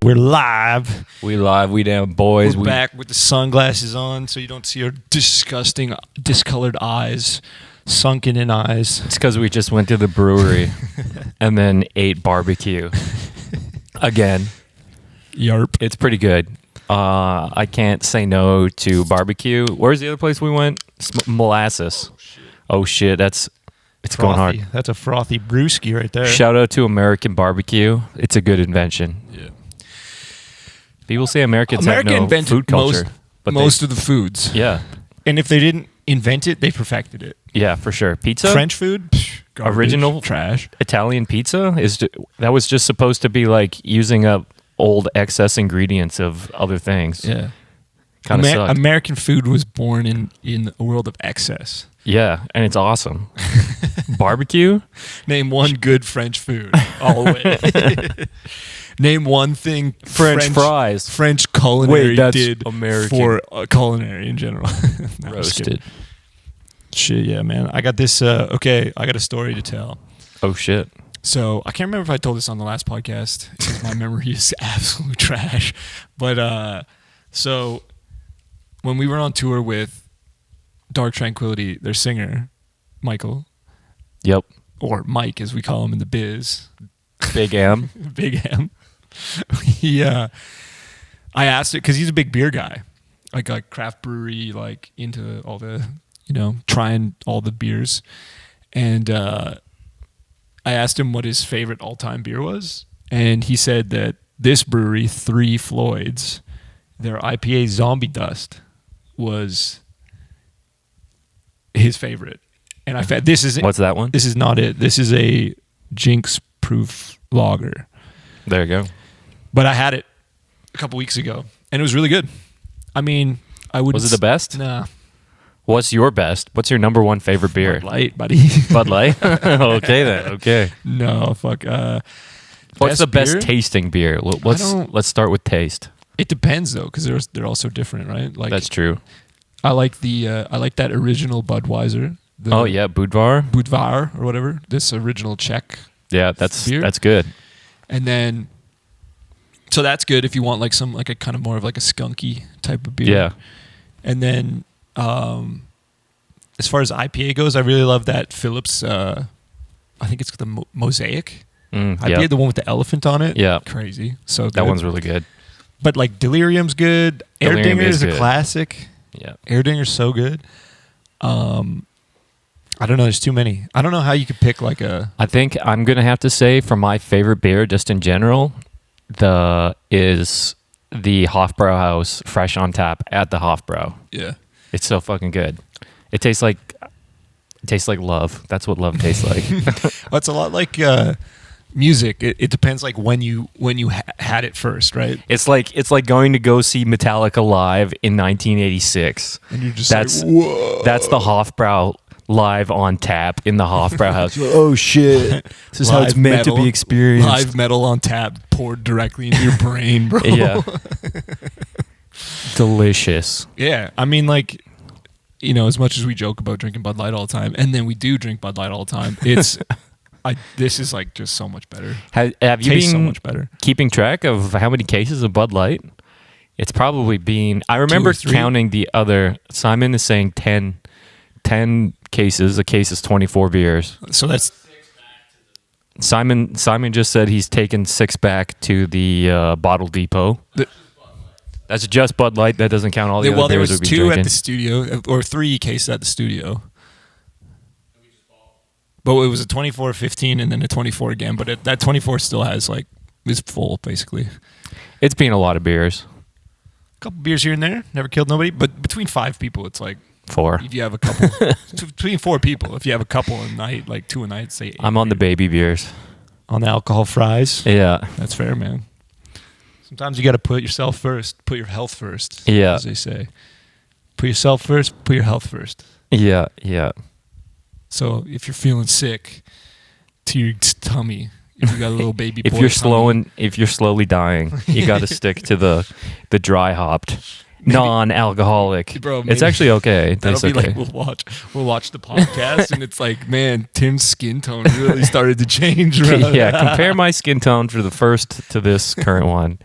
We're live. We damn boys. We're back with the sunglasses on so you don't see our disgusting, discolored eyes, sunken in eyes. It's because we just went to the brewery and then ate barbecue. Again. Yarp. It's pretty good. I can't say no to barbecue. Where's the other place we went? Molasses. Oh shit, it's Frothy. going hard. That's a frothy brewski right there. Shout out to American barbecue. It's a good invention. Yeah. People say Americans have no invented food culture. most of the foods. Yeah. And if they didn't invent it, they perfected it. Yeah, for sure. Pizza? French food? Psh, garbage, Original trash. Italian pizza that was just supposed to be like using up old excess ingredients of other things. Yeah. Kind of sucked. American food was born in a world of excess. Yeah, and it's awesome. Barbecue? Name one good French food. All the way. Name one thing French fries. French culinary Wait, that's did American. for culinary in general. No, Roasted. Shit, yeah, man. I got this. Okay, I got a story to tell. Oh, shit. So I can't remember if I told this on the last podcast because my memory is absolute trash. But so when we were on tour with Dark Tranquility, their singer, Michael. Yep. Or Mike, as we call him in the biz. Big M. Big M. I asked it because he's a big beer guy, like craft brewery, like into all the, trying all the beers. And I asked him what his favorite all-time beer was, and he said that this brewery, Three Floyds, their IPA Zombie Dust was his favorite. And I found What's that one? This is not it. This is a Jinx proof lager. There you go. But I had it a couple weeks ago, and it was really good. I mean, I would. Was it the best? Nah. What's your best? What's your number one favorite beer? Bud Light, buddy. Bud Light? Okay then. Okay. No, fuck. What's the best beer? tasting beer? Let's start with taste. It depends though, because they're all so different, right? Like That's true. I like that original Budweiser. Oh yeah, Budvar. Budvar or whatever. This original Czech. Yeah, that's beer. That's good. And then, so that's good if you want like a kind of more of like a skunky type of beer. Yeah. And then, as far as IPA goes, I really love that Phillips. I think it's the Mosaic. IPA, Yep. the one with the elephant on it. Yeah. Crazy. So That good. one's really good. But like Delirium's good. Delirium Airdinger is is a good. classic. Yeah. Airdinger's so good. I don't know. There's too many. I don't know how you could pick like a. I think I'm gonna have to say for my favorite beer, just in general, is the Hofbrauhaus Fresh on Tap at the Hofbrau. Yeah. It's so fucking good. It tastes like love. That's what love tastes like. Well, it's a lot like music. It depends like when you had it first, right? It's like going to go see Metallica live in 1986. And you're just That's like, whoa. That's the Hofbrau live on tap in the Hofbrauhaus. Oh shit! This is how it's Live meant metal. to be experienced. Live metal on tap poured directly into your brain, bro. Yeah. Delicious. Yeah. I mean, like, as much as we joke about drinking Bud Light all the time, and then we do drink Bud Light all the time, this is like just so much better. Have you Tastes so been much better. keeping track of how many cases of Bud Light? It's probably been. I remember 2 or 3. counting the other. Simon is saying 10 cases. A case is 24 beers. So that's Simon just said he's taken 6 back to the bottle depot. That's just Bud Light. That doesn't count all the other there beers was we've been 2 drinking. at the studio, or 3 cases at the studio. But it was a 24, 15, and then a 24 again. But that 24 still is full, basically. It's been a lot of beers. A couple beers here and there, never killed nobody. But between 5 people, it's like 4. if you have a couple. Between 4 people, if you have a couple a night, like 2 a night, say 8 I'm on the baby beers. on the alcohol fries. Yeah. That's fair, man. Sometimes you got to put yourself first, put your health first. Yeah. As they say, put yourself first, put your health first. Yeah. Yeah. So if you're feeling sick to your tummy, if you got a little baby boy if you're slowly dying, you got to stick to the dry hopped non-alcoholic. Bro, It's maybe- actually okay. It That'll tastes be okay. like we'll watch the podcast and it's like, man, Tim's skin tone really started to change. Bro. Yeah, compare my skin tone for the first to this current one.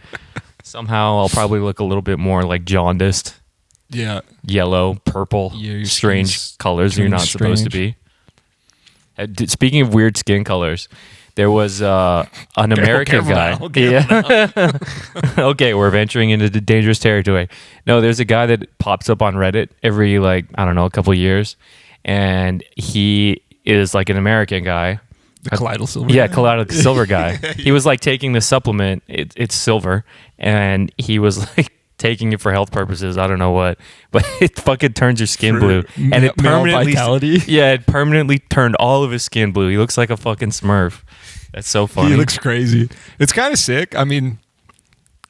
Somehow I'll probably look a little bit more like jaundiced, Yeah. yellow, purple, Yeah, your strange skin's colors you're not supposed to be. Speaking of weird skin colors, there was an American careful guy. now, careful Okay, we're venturing into the dangerous territory. No, there's a guy that pops up on Reddit every like I don't know a couple years, and he is like an American guy. The colloidal silver. Yeah, colloidal silver guy. He was like taking the supplement. It's silver, and he was like taking it for health purposes. I don't know what, but it fucking turns your skin For blue, and it male permanently vitality? Yeah, it permanently turned all of his skin blue. He looks like a fucking Smurf. That's so funny. He looks crazy. It's kind of sick. I mean,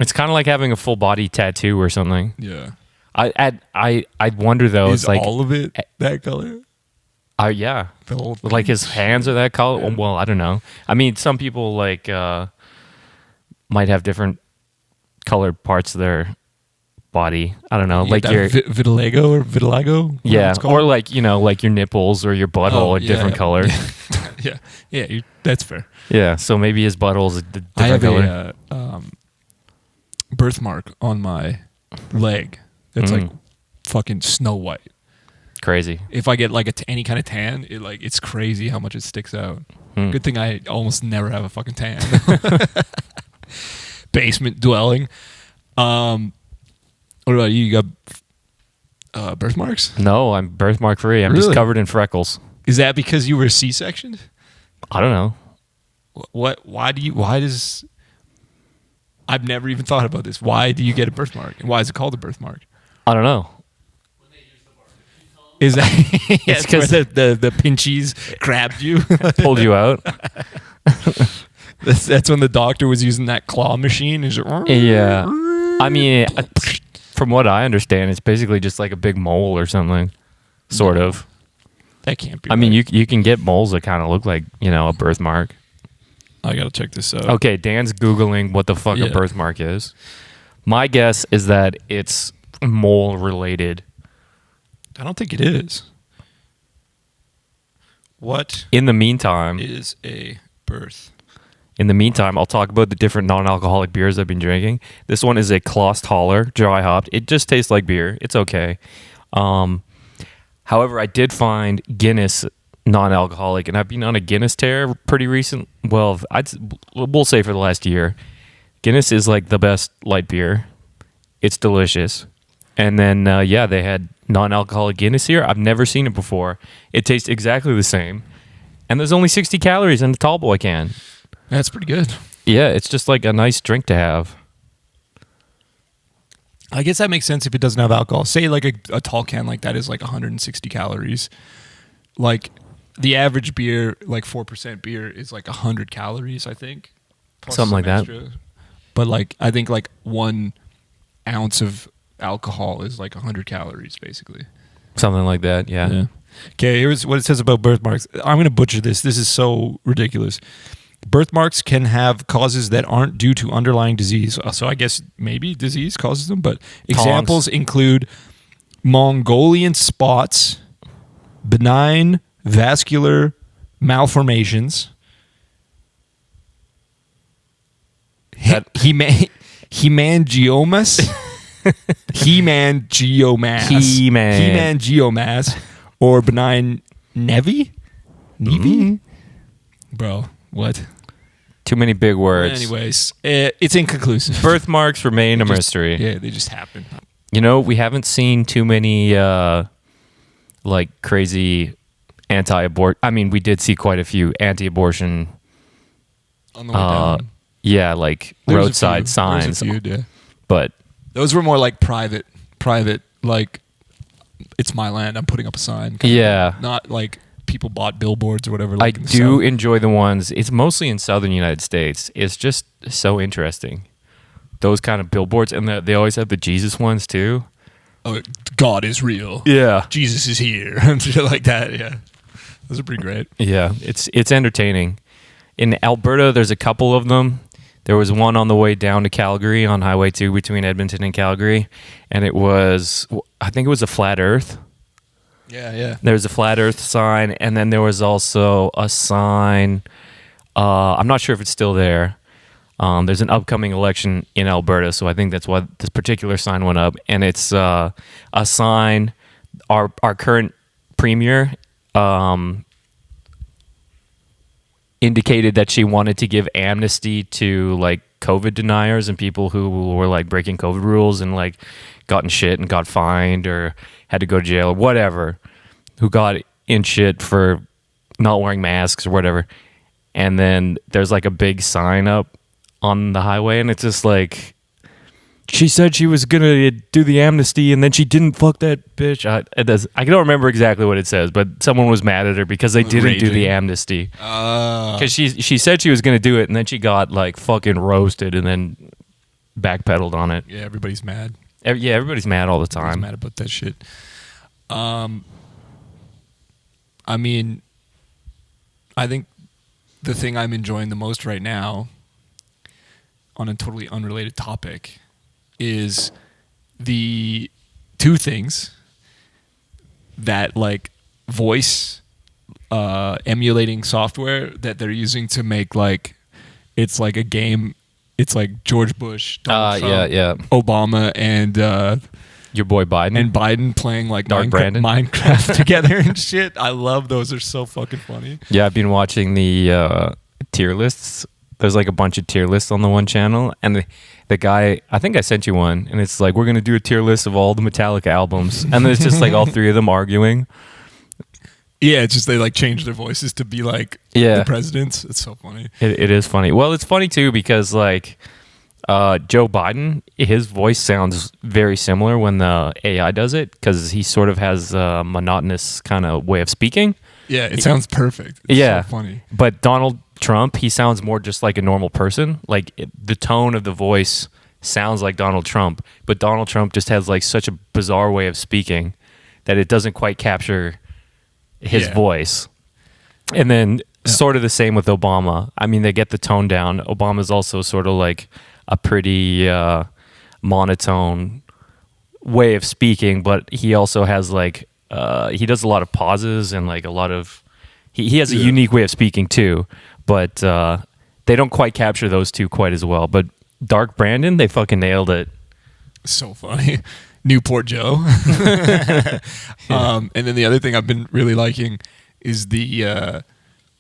It's kind of like having a full body tattoo or something. yeah. I wonder though. Is It's like all of it that color? yeah, The whole thing? like his hands are that color. Yeah. Well, I don't know. I mean, some people like might have different colored parts of their body. I don't know, You like got your vitiligo or vitiligo? Whatever yeah, it's called. or like like your nipples or your butthole are different color. Yeah, yeah, that's fair. Yeah, so maybe his butthole's a different I have color. a birthmark on my leg that's like fucking snow white. Crazy. If I get like any kind of tan, it's crazy how much it sticks out. Hmm. Good thing I almost never have a fucking tan. Basement dwelling. What about you? You got birthmarks? No, I'm birthmark free. I'm just Really? covered in freckles. Is that because you were C-sectioned? I don't know. What? Why does? I've never even thought about this. Why do you get a birthmark, and why is it called a birthmark? I don't know. Is that It's because 'cause- the pinchies grabbed you? Pulled you out. that's when the doctor was using that claw machine. And Yeah. I mean, from what I understand, it's basically just like a big mole or something. Sort of. that can't be. I mean, right. you can get moles that kind of look like, a birthmark. I gotta check this out. Okay, Dan's Googling what the fuck a Yeah. birthmark is. My guess is that it's mole related. I don't think it is. What In the meantime, is a birth? I'll talk about the different non-alcoholic beers I've been drinking. This one is a Klost Holler, dry hopped. It just tastes like beer. It's okay. However, I did find Guinness non-alcoholic, and I've been on a Guinness tear pretty recent. Well, we'll say for the last year. Guinness is like the best light beer. It's delicious. And then, they had non-alcoholic Guinness here. I've never seen it before. It tastes exactly the same. And there's only 60 calories in a tall boy can. That's pretty good. Yeah, it's just like a nice drink to have. I guess that makes sense if it doesn't have alcohol. Say like a tall can like that is like 160 calories. Like the average beer, like 4% beer, is like 100 calories, I think. Plus Something like that. extra. But like I think like 1 ounce of alcohol is like 100 calories, basically. Something like that, yeah. Okay, here's what it says about birthmarks. I'm going to butcher this. This is so ridiculous. Birthmarks can have causes that aren't due to underlying disease. So I guess maybe disease causes them, but examples include Mongolian spots, benign vascular malformations, That- hemangiomas, hemangiomas, or benign nevi? Bro, what? Too many big words. Anyways, it's inconclusive. Birthmarks remain a mystery. Yeah, they just happen. We haven't seen too many like crazy anti-abort. I mean, we did see quite a few anti-abortion. On the way down. Yeah, like There was a roadside few. signs. There was a few, yeah. But Those were more like private, like it's my land, I'm putting up a sign. yeah, Not like people bought billboards or whatever. I Like in the do South. enjoy the ones. It's mostly in southern United States. It's just so interesting. Those kind of billboards, and they always have the Jesus ones too. Oh, God is real. Yeah, Jesus is here. And shit like that, yeah. Those are pretty great. yeah. It's entertaining. In Alberta, there's a couple of them. There was one on the way down to Calgary on Highway 2 between Edmonton and Calgary, and I think it was a flat Earth. Yeah. There was a flat Earth sign, and then there was also a sign. I'm not sure if it's still there. There's an upcoming election in Alberta, so I think that's why this particular sign went up. And it's a sign. Our current premier indicated that she wanted to give amnesty to like COVID deniers and people who were like breaking COVID rules and like got in shit and got fined or had to go to jail or whatever, who got in shit for not wearing masks or whatever. And then there's like a big sign up on the highway, and it's just like, she said she was gonna do the amnesty, and then she didn't. Fuck that bitch. I don't remember exactly what it says, but someone was mad at her because they didn't do the amnesty. Because she said she was gonna do it, and then she got like fucking roasted, and then backpedaled on it. Yeah, everybody's mad. Yeah, everybody's mad all the time. Everybody's mad about that shit. I mean, I think the thing I'm enjoying the most right now, on a totally unrelated topic, is the two things that like voice emulating software that they're using to make like, it's like a game. It's like George Bush, Donald Trump, Obama, and your boy Biden. And Biden playing like Minecraft together and shit. I love those. They're so fucking funny. Yeah, I've been watching the tier lists. There's like a bunch of tier lists on the one channel, and the guy, I think I sent you one, and it's like, we're gonna do a tier list of all the Metallica albums, and then it's just like all three of them arguing. Yeah, it's just they like change their voices to be like the presidents. It's so funny. It is funny. Well, it's funny too because like Joe Biden, his voice sounds very similar when the AI does it, because he sort of has a monotonous kind of way of speaking. Yeah, it sounds perfect. It's so funny. But Donald Trump, he sounds more just like a normal person. Like the tone of the voice sounds like Donald Trump, but Donald Trump just has like such a bizarre way of speaking that it doesn't quite capture his voice. And then sort of the same with Obama. I mean, they get the tone down. Obama's also sort of like a pretty monotone way of speaking, but he also has like he does a lot of pauses and like a lot of he has a unique way of speaking too, but they don't quite capture those two quite as well. But Dark Brandon, they fucking nailed it. So funny. Newport Joe. And then the other thing I've been really liking is the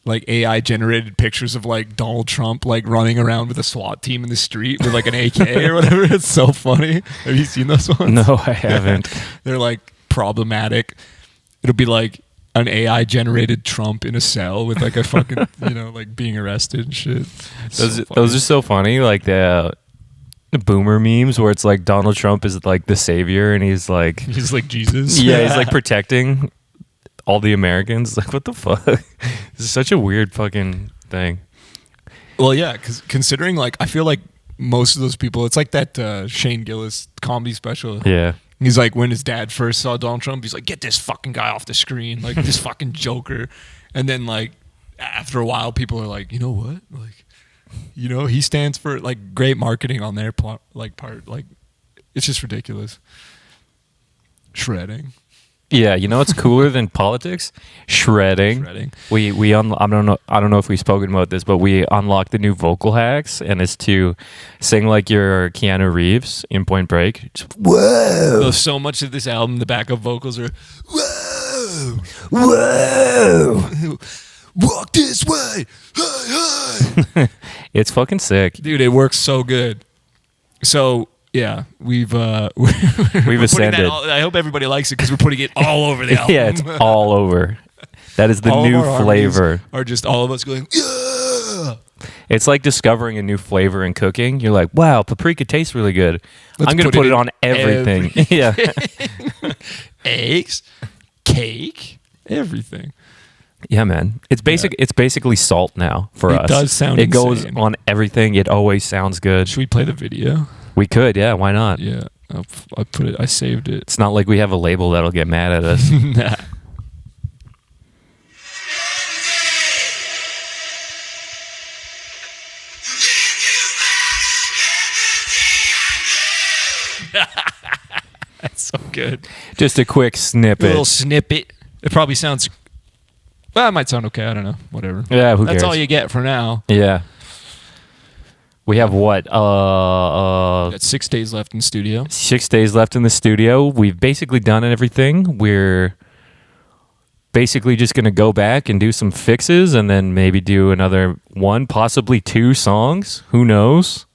like AI generated pictures of like Donald Trump like running around with a SWAT team in the street with like an AK or whatever. It's so funny. Have you seen those ones? No, I haven't. They're like problematic. It'll be like an AI generated Trump in a cell with like a fucking like being arrested and shit. Those are so funny. Like the boomer memes where it's like Donald Trump is like the savior and he's like Jesus. Yeah, he's like protecting all the Americans. Like, what the fuck? This is such a weird fucking thing. Well, yeah, because considering like I feel like most of those people, it's like that Shane Gillis comedy special. Yeah. He's like, when his dad first saw Donald Trump, he's like, get this fucking guy off the screen, like this fucking joker. And then like after a while, people are like, you know what? Like, he stands for like great marketing on their part. Like it's just ridiculous. Shredding. Yeah, it's cooler than politics? Shredding. I don't know if we've spoken about this, but we unlocked the new vocal hacks, and it's to sing like you're Keanu Reeves in Point Break. Just, whoa! So much of this album, the backup vocals are whoa, whoa, walk this way, hey, hey. It's fucking sick, dude. It works so good. So. Yeah, we've ascended. I hope everybody likes it because we're putting it all over the album. Yeah, it's all over. That is the all new flavor. Are just all of us going, yeah! It's like discovering a new flavor in cooking. You're like, wow, paprika tastes really good. I'm going to put it on everything. Yeah. Eggs, cake, everything. Yeah, man. It's basic. Yeah. It's basically salt now for us. It does sound It goes insane. on everything. It always sounds good. Should we play the video? We could, yeah. Why not? Yeah, I put it. I saved it. It's not like we have a label that'll get mad at us. Nah. good. Just a quick A snippet. little snippet. It probably sounds. Well, it might sound okay. I don't know. Whatever. Yeah, who That's cares? all you get for now. Yeah. We have what? We got 6 days left in studio. 6 days left in the studio. We've basically done everything. We're basically just going to go back and do some fixes and then maybe do another one, possibly 2 songs. Who knows?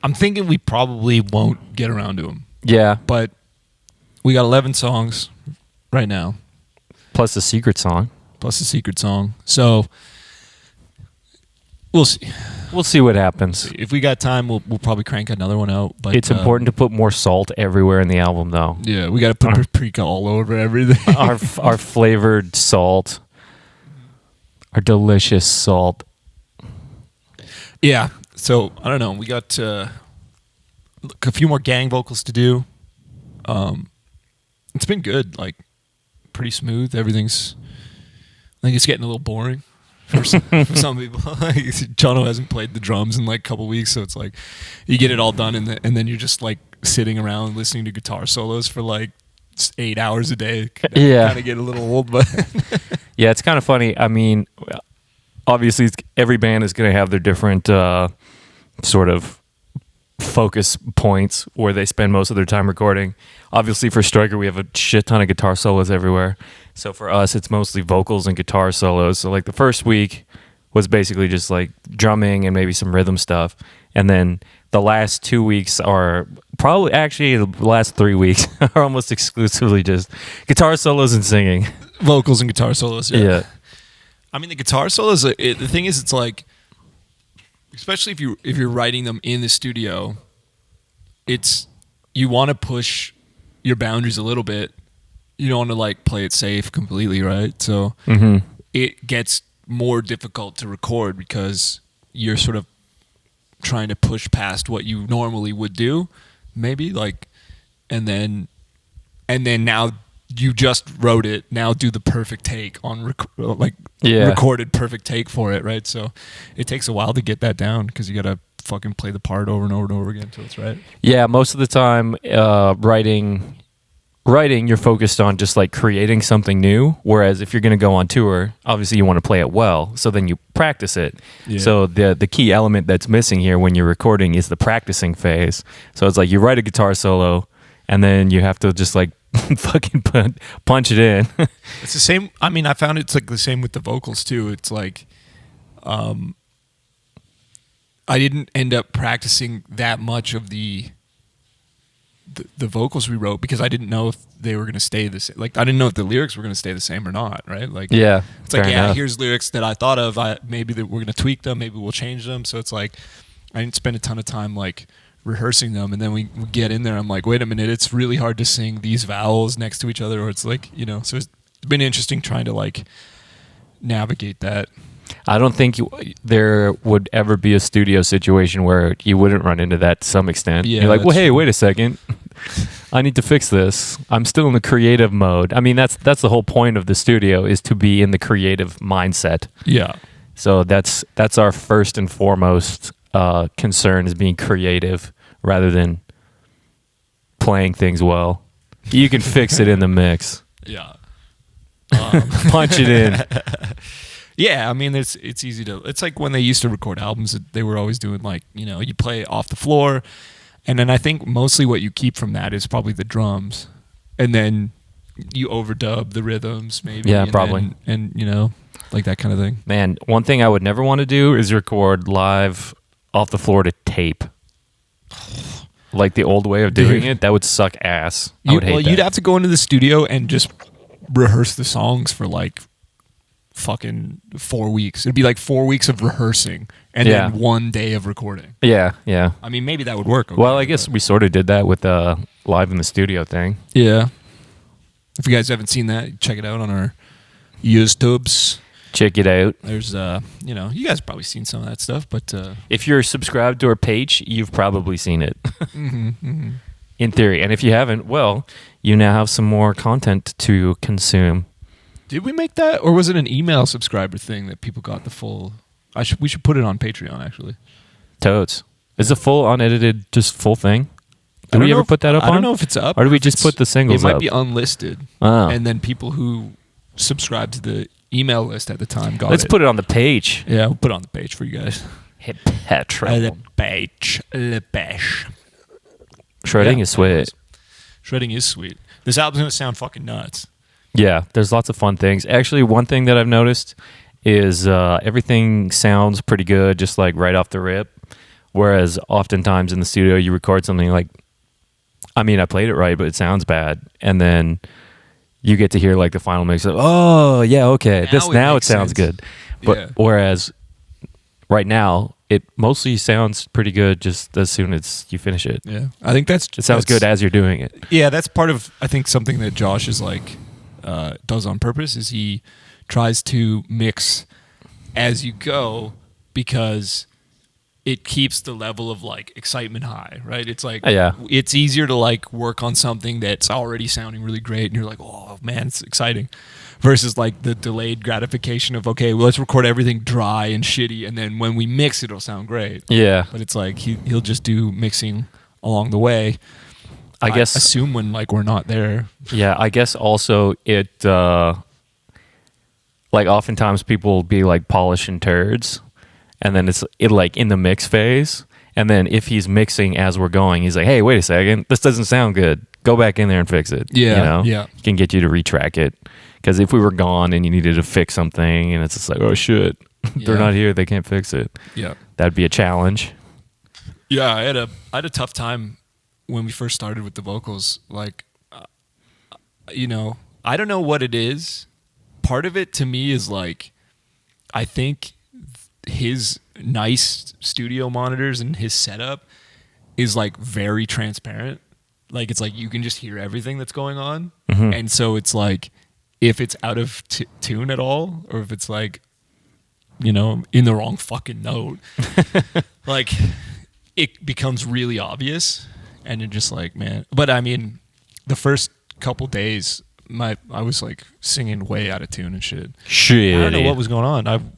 I'm thinking we probably won't get around to them, Yeah. but we got 11 songs right now, Plus a secret song. plus a secret song. So we'll see. We'll see what happens. If we got time, we'll probably crank another one out. But It's important to put more salt everywhere in the album, though. Yeah, we got to put paprika all over everything. our flavored salt, our delicious salt. Yeah. So I don't know. We got a few more gang vocals to do. It's been good. Like pretty smooth. Everything's. I think it's getting a little boring for some people. Jono hasn't played the drums in like a couple weeks, so it's like you get it all done, and then you're just like sitting around listening to guitar solos for like 8 hours a day. Yeah. Kind of get a little old, but Yeah, it's kind of funny. I mean, obviously, every band is going to have their different sort of focus points where they spend most of their time recording. Obviously, for Striker, we have a shit ton of guitar solos everywhere. So for us, it's mostly vocals and guitar solos. So like the first week was basically just like drumming and maybe some rhythm stuff. And then the last 2 weeks are probably, actually the last 3 weeks are almost exclusively just guitar solos and singing. vocals and guitar solos. Yeah. I mean, the guitar solos. The thing is, it's like, especially if you're writing them in the studio, it's you want to push your boundaries a little bit. You don't want to like play it safe completely, right? So it gets more difficult to record because you're sort of trying to push past what you normally would do, maybe like, and then now you just wrote it. Now do the perfect take on recorded perfect take for it, right? So it takes a while to get that down because you got to fucking play the part over and over and over again until it's right. Yeah, most of the time, writing, you're focused on just like creating something new. Whereas if you're going to go on tour, obviously you want to play it well. So then you practice it. Yeah. So the key element that's missing here when you're recording is the practicing phase. So it's like you write a guitar solo and then you have to just like fucking punch it in. It's the same. I mean, I found it's like the same with the vocals too. It's like, I didn't end up practicing that much of the vocals we wrote because I didn't know if they were going to stay the same. Like I didn't know if the lyrics were going to stay the same or not. Right? Like Yeah. it's like fair enough. here's lyrics that I thought of. Maybe that we're going to tweak them. Maybe we'll change them. So it's like I didn't spend a ton of time like rehearsing them, and then we get in there. I'm like, wait a minute, it's really hard to sing these vowels next to each other, or it's like so it's been interesting trying to like navigate that. I don't think there would ever be a studio situation where you wouldn't run into that to some extent. Yeah, You're like, well, that's hey, true. wait a second. I need to fix this. I'm still in the creative mode. I mean, that's the whole point of the studio is to be in the creative mindset. Yeah. So that's our first and foremost concern is being creative rather than playing things well. You can fix it in the mix. Yeah. Punch it in. Yeah, I mean, it's easy to. It's like when they used to record albums, they were always doing like you play off the floor, and then I think mostly what you keep from that is probably the drums, and then you overdub the rhythms, maybe. Yeah, and probably. then, and like that kind of thing. Man, one thing I would never want to do is record live off the floor to tape. Like the old way of doing it, that would suck ass. I would hate that. You'd have to go into the studio and just rehearse the songs for like fucking 4 weeks. It'd be like 4 weeks of rehearsing and Yeah. then 1 day of recording. Yeah. I mean, maybe that would work. Okay, Well, I guess we sort of did that with the live in the studio thing. yeah. If you guys haven't seen that, check it out on our YouTubes. Check it out. There's you guys have probably seen some of that stuff, but If you're subscribed to our page, you've probably seen it. In theory. And if you haven't, well, you now have some more content to consume. did we make that, or was it an email subscriber thing that people got the full? We should put it on Patreon actually. Toads. It's a full unedited, just full thing. Do we ever put that up I don't on? know if it's up. Or do we if just it's- put the singles It might up? be unlisted. Oh. And then people who subscribed to the email list at the time got Let's it. put it on the page. Yeah, we'll put it on the page for you guys. Hit petrol. The page. The page. Shredding Yeah, is sweet. Shredding is sweet. This album's going to sound fucking nuts. Yeah, there's lots of fun things. Actually, one thing that I've noticed is everything sounds pretty good, just like right off the rip. Whereas oftentimes in the studio, you record something like, I mean, I played it right, but it sounds bad. And then you get to hear like the final mix of, oh, yeah, okay. Now it makes sounds sense. good. But Yeah. whereas right now, it mostly sounds pretty good just as soon as you finish it. Yeah. I think It sounds good as you're doing it. Yeah, that's part of, I think, something that Josh is like, does on purpose is he tries to mix as you go because it keeps the level of like excitement high, right? It's like, Yeah. it's easier to like work on something that's already sounding really great and you're like, oh man, it's exciting, versus like the delayed gratification of, okay, well, let's record everything dry and shitty and then when we mix it'll sound great. Yeah. But it's like he'll just do mixing along the way. I guess assume when like we're not there. Yeah, I guess also it like oftentimes people will be like polishing turds and then it's like in the mix phase and then if he's mixing as we're going, he's like, "Hey, wait a second. This doesn't sound good. Go back in there and fix it." Yeah, you know? yeah. He can get you to retrack it. Cuz if we were gone and you needed to fix something and it's just like, "Oh shit. They're Yeah. not here. They can't fix it." Yeah. That'd be a challenge. Yeah, I had a tough time when we first started with the vocals. Like, I don't know what it is. Part of it to me is like, I think his nice studio monitors and his setup is like very transparent. Like, it's like you can just hear everything that's going on. Mm-hmm. And so it's like, if it's out of tune at all, or if it's like, in the wrong fucking note, like, it becomes really obvious. And you're just like, man. But I mean, the first couple days, I was like singing way out of tune and shit. Shit. I don't know what was going on.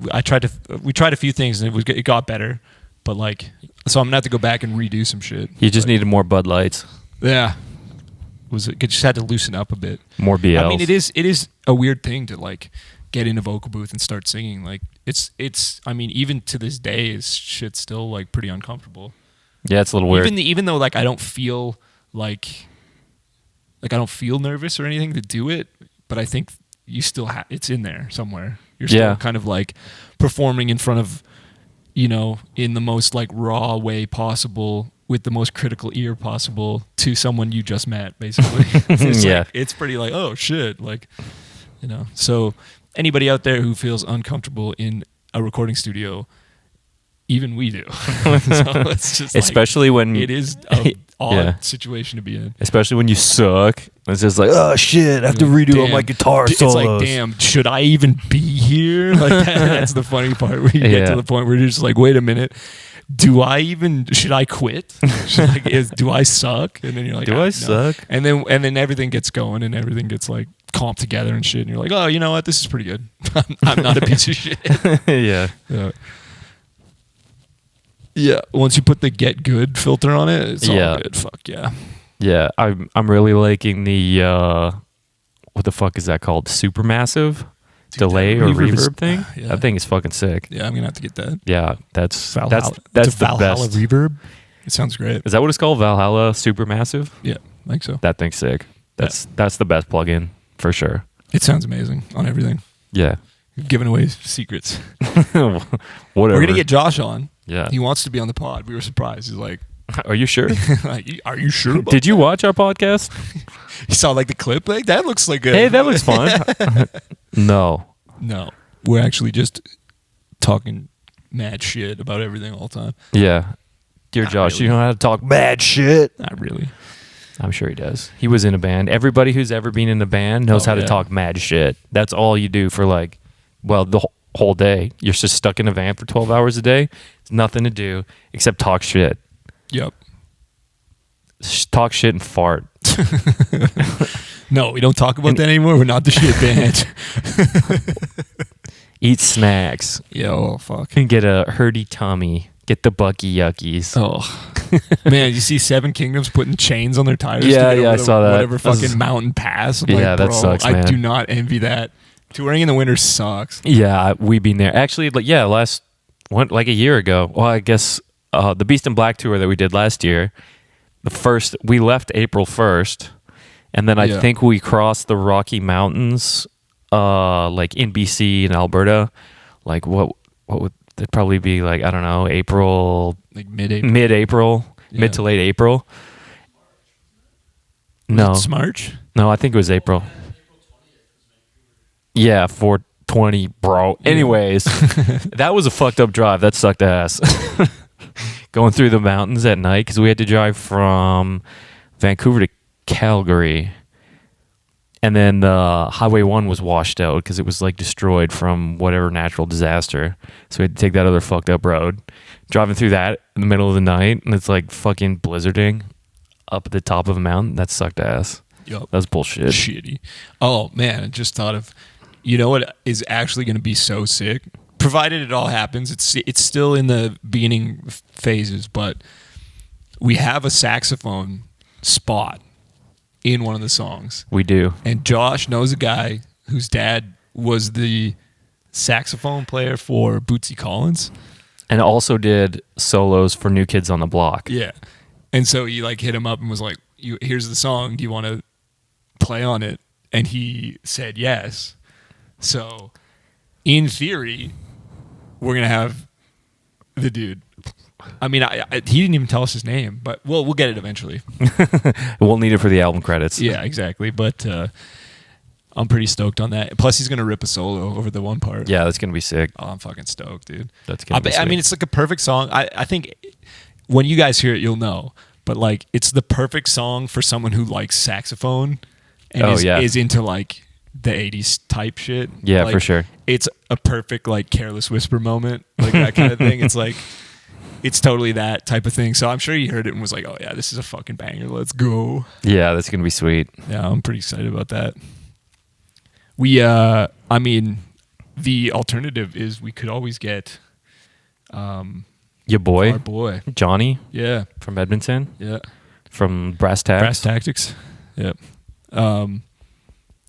We tried a few things and it got better, but like, so I'm gonna have to go back and redo some shit. You just needed more Bud Lights, Yeah, it just had to loosen up a bit. more BLs. I mean, it is a weird thing to like get in a vocal booth and start singing. Like it's. I mean, even to this day, is shit still like pretty uncomfortable. Yeah, it's a little weird. Even though like I don't feel like I don't feel nervous or anything to do it, but I think you still have it's in there somewhere. You're still Yeah. kind of like performing in front of, in the most like raw way possible with the most critical ear possible to someone you just met, basically. It's Yeah. like, it's pretty like, oh shit, like, So anybody out there who feels uncomfortable in a recording studio, even we do. So it's just Especially when it is an odd Yeah. situation to be in. Especially when you suck. It's just like, oh shit, I have to redo all my guitar It's solos. like, damn, should I even be here? Like that's the funny part where you get Yeah. to the point where you're just like, wait a minute, should I quit? Do I suck? And then you're like, Do I suck? And then everything gets going and everything gets like comped together and shit. And you're like, oh, you know what? This is pretty good. I'm not a piece of shit. Yeah. Yeah. Once you put the get good filter on it, it's Yeah. all good. Fuck yeah. Yeah. I'm really liking the what the fuck is that called? Supermassive Dude, delay that or reverb is- reverb thing? yeah. That thing is fucking sick. Yeah, I'm gonna have to get that. Yeah, that's Valhalla. that's It's a the Valhalla best. reverb. It sounds great. Is that what it's called? Valhalla Supermassive? Yeah, I think so. That thing's sick. That's the best plugin for sure. It sounds amazing on everything. Yeah. You're giving away secrets. Whatever. We're gonna get Josh on. Yeah. He wants to be on the pod. We were surprised. He's like, Are you sure? "Are you sure?" About Did you watch our podcast? that? You saw like the clip? Like that looks like a. Hey, that looks fun. No. No, we're actually just talking mad shit about everything all the time. Yeah. Dear Not Josh, really. you know how to talk mad shit. Not really. I'm sure he does. He was in a band. Everybody who's ever been in a band knows Oh, how to yeah. talk mad shit. That's all you do for the whole day. You're just stuck in a van for 12 hours a day. There's nothing to do except talk shit. Yep. Talk shit and fart. No, we don't talk about that anymore. We're not the shit band. Eat snacks Yo, fuck. and get a herdy tummy. Get the Bucky Yuckies. Oh, man, you see Seven Kingdoms putting chains on their tires? Yeah, to get yeah, over I saw that. Whatever That was- fucking mountain pass. I'm Yeah, like, that bro, sucks, I man. do not envy that. Touring in the winter sucks. Yeah, we been there. Actually, like like a year ago. Well, I guess the Beast in Black tour that we did last year. We left April 1st, and then I Yeah. think we crossed the Rocky Mountains, like in BC and Alberta. Like what would it probably be like? I don't know, April, Like mid-April. mid-April, Yeah. mid to late April. No, Was it Smarch? no, I think it was April. Yeah, 420, bro. Yeah. Anyways, that was a fucked up drive. That sucked ass. Going through the mountains at night because we had to drive from Vancouver to Calgary. And then the Highway 1 was washed out because it was like destroyed from whatever natural disaster. So we had to take that other fucked up road. Driving through that in the middle of the night and it's like fucking blizzarding up at the top of a mountain. That sucked ass. Yup. That was bullshit. Shitty. Oh, man, I just thought of, you know what is actually going to be so sick? Provided it all happens, it's still in the beginning phases, but we have a saxophone spot in one of the songs. We do. And Josh knows a guy whose dad was the saxophone player for Bootsy Collins. And also did solos for New Kids on the Block. Yeah. And so he like hit him up and was like, here's the song. Do you want to play on it? And he said yes. So in theory, we're going to have the dude. I mean, he didn't even tell us his name, but we'll get it eventually. We'll need it for the album credits. Yeah, exactly. But I'm pretty stoked on that. Plus, he's going to rip a solo over the one part. Yeah, that's going to be sick. Oh, I'm fucking stoked, dude. That's going to be sick. I mean, it's like a perfect song. I think when you guys hear it, you'll know. But like, it's the perfect song for someone who likes saxophone and is into like the 80s type shit. Yeah, like, for sure. It's a perfect like Careless Whisper moment, like that kind of thing. It's like, it's totally that type of thing. So I'm sure you heard it and was like, oh yeah, this is a fucking banger. Let's go. Yeah, that's going to be sweet. Yeah, I'm pretty excited about that. I mean, the alternative is we could always get Your boy, our boy. Johnny Yeah, from Edmonton, yeah. from Brass Tacks. Brass Tactics. Yep.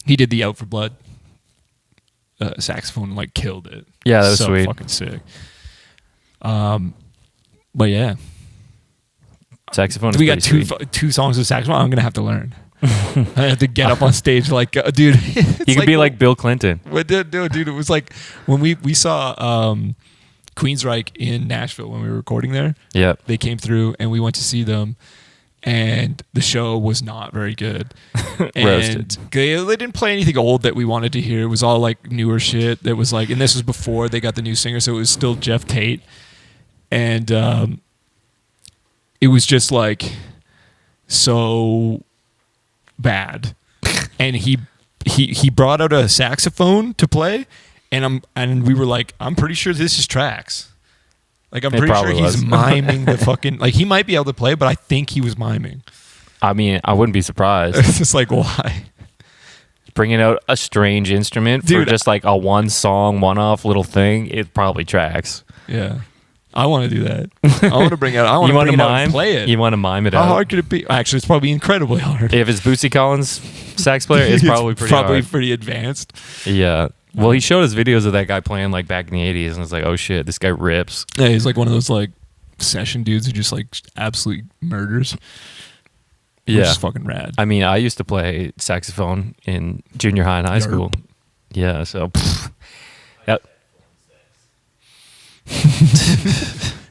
He did the Out for Blood saxophone, like killed it. Yeah, that was so sweet. Fucking sick. But yeah, Saxophone is we got pretty sweet. two songs of saxophone. I'm gonna have to learn. I have to get up on stage like, dude. You could be like Bill Clinton. What dude? It was like when we saw Queensryche in Nashville when we were recording there. Yeah. They came through and we went to see them, and the show was not very good. And Roasted. they didn't play anything old that we wanted to hear. It was all like newer shit. That was like, and this was before they got the new singer, so it was still Jeff Tate, and it was just like so bad. And he brought out a saxophone to play, and we were like, I'm pretty sure this is tracks. Like, I'm It pretty sure probably he's was. miming the fucking, like, he might be able to play, but I think he was miming. I mean, I wouldn't be surprised. It's just like, why? Bringing out a strange instrument for Dude, just like a one song, one off little thing, it probably tracks. Yeah. I want to do that. I want to bring it out. I want You to want bring to it out mime? and play it. You want to mime it How out? hard could it be? Actually, it's probably incredibly hard. If it's Bootsy Collins sax player, it's probably pretty hard. pretty advanced. Yeah. Well, he showed us videos of that guy playing like back in the 80s, and it's like, oh shit, this guy rips. Yeah, he's like one of those like session dudes who just like absolute murders. Which Yeah. is fucking rad. I mean, I used to play saxophone in junior high and high Yarp. school. Yeah, so that,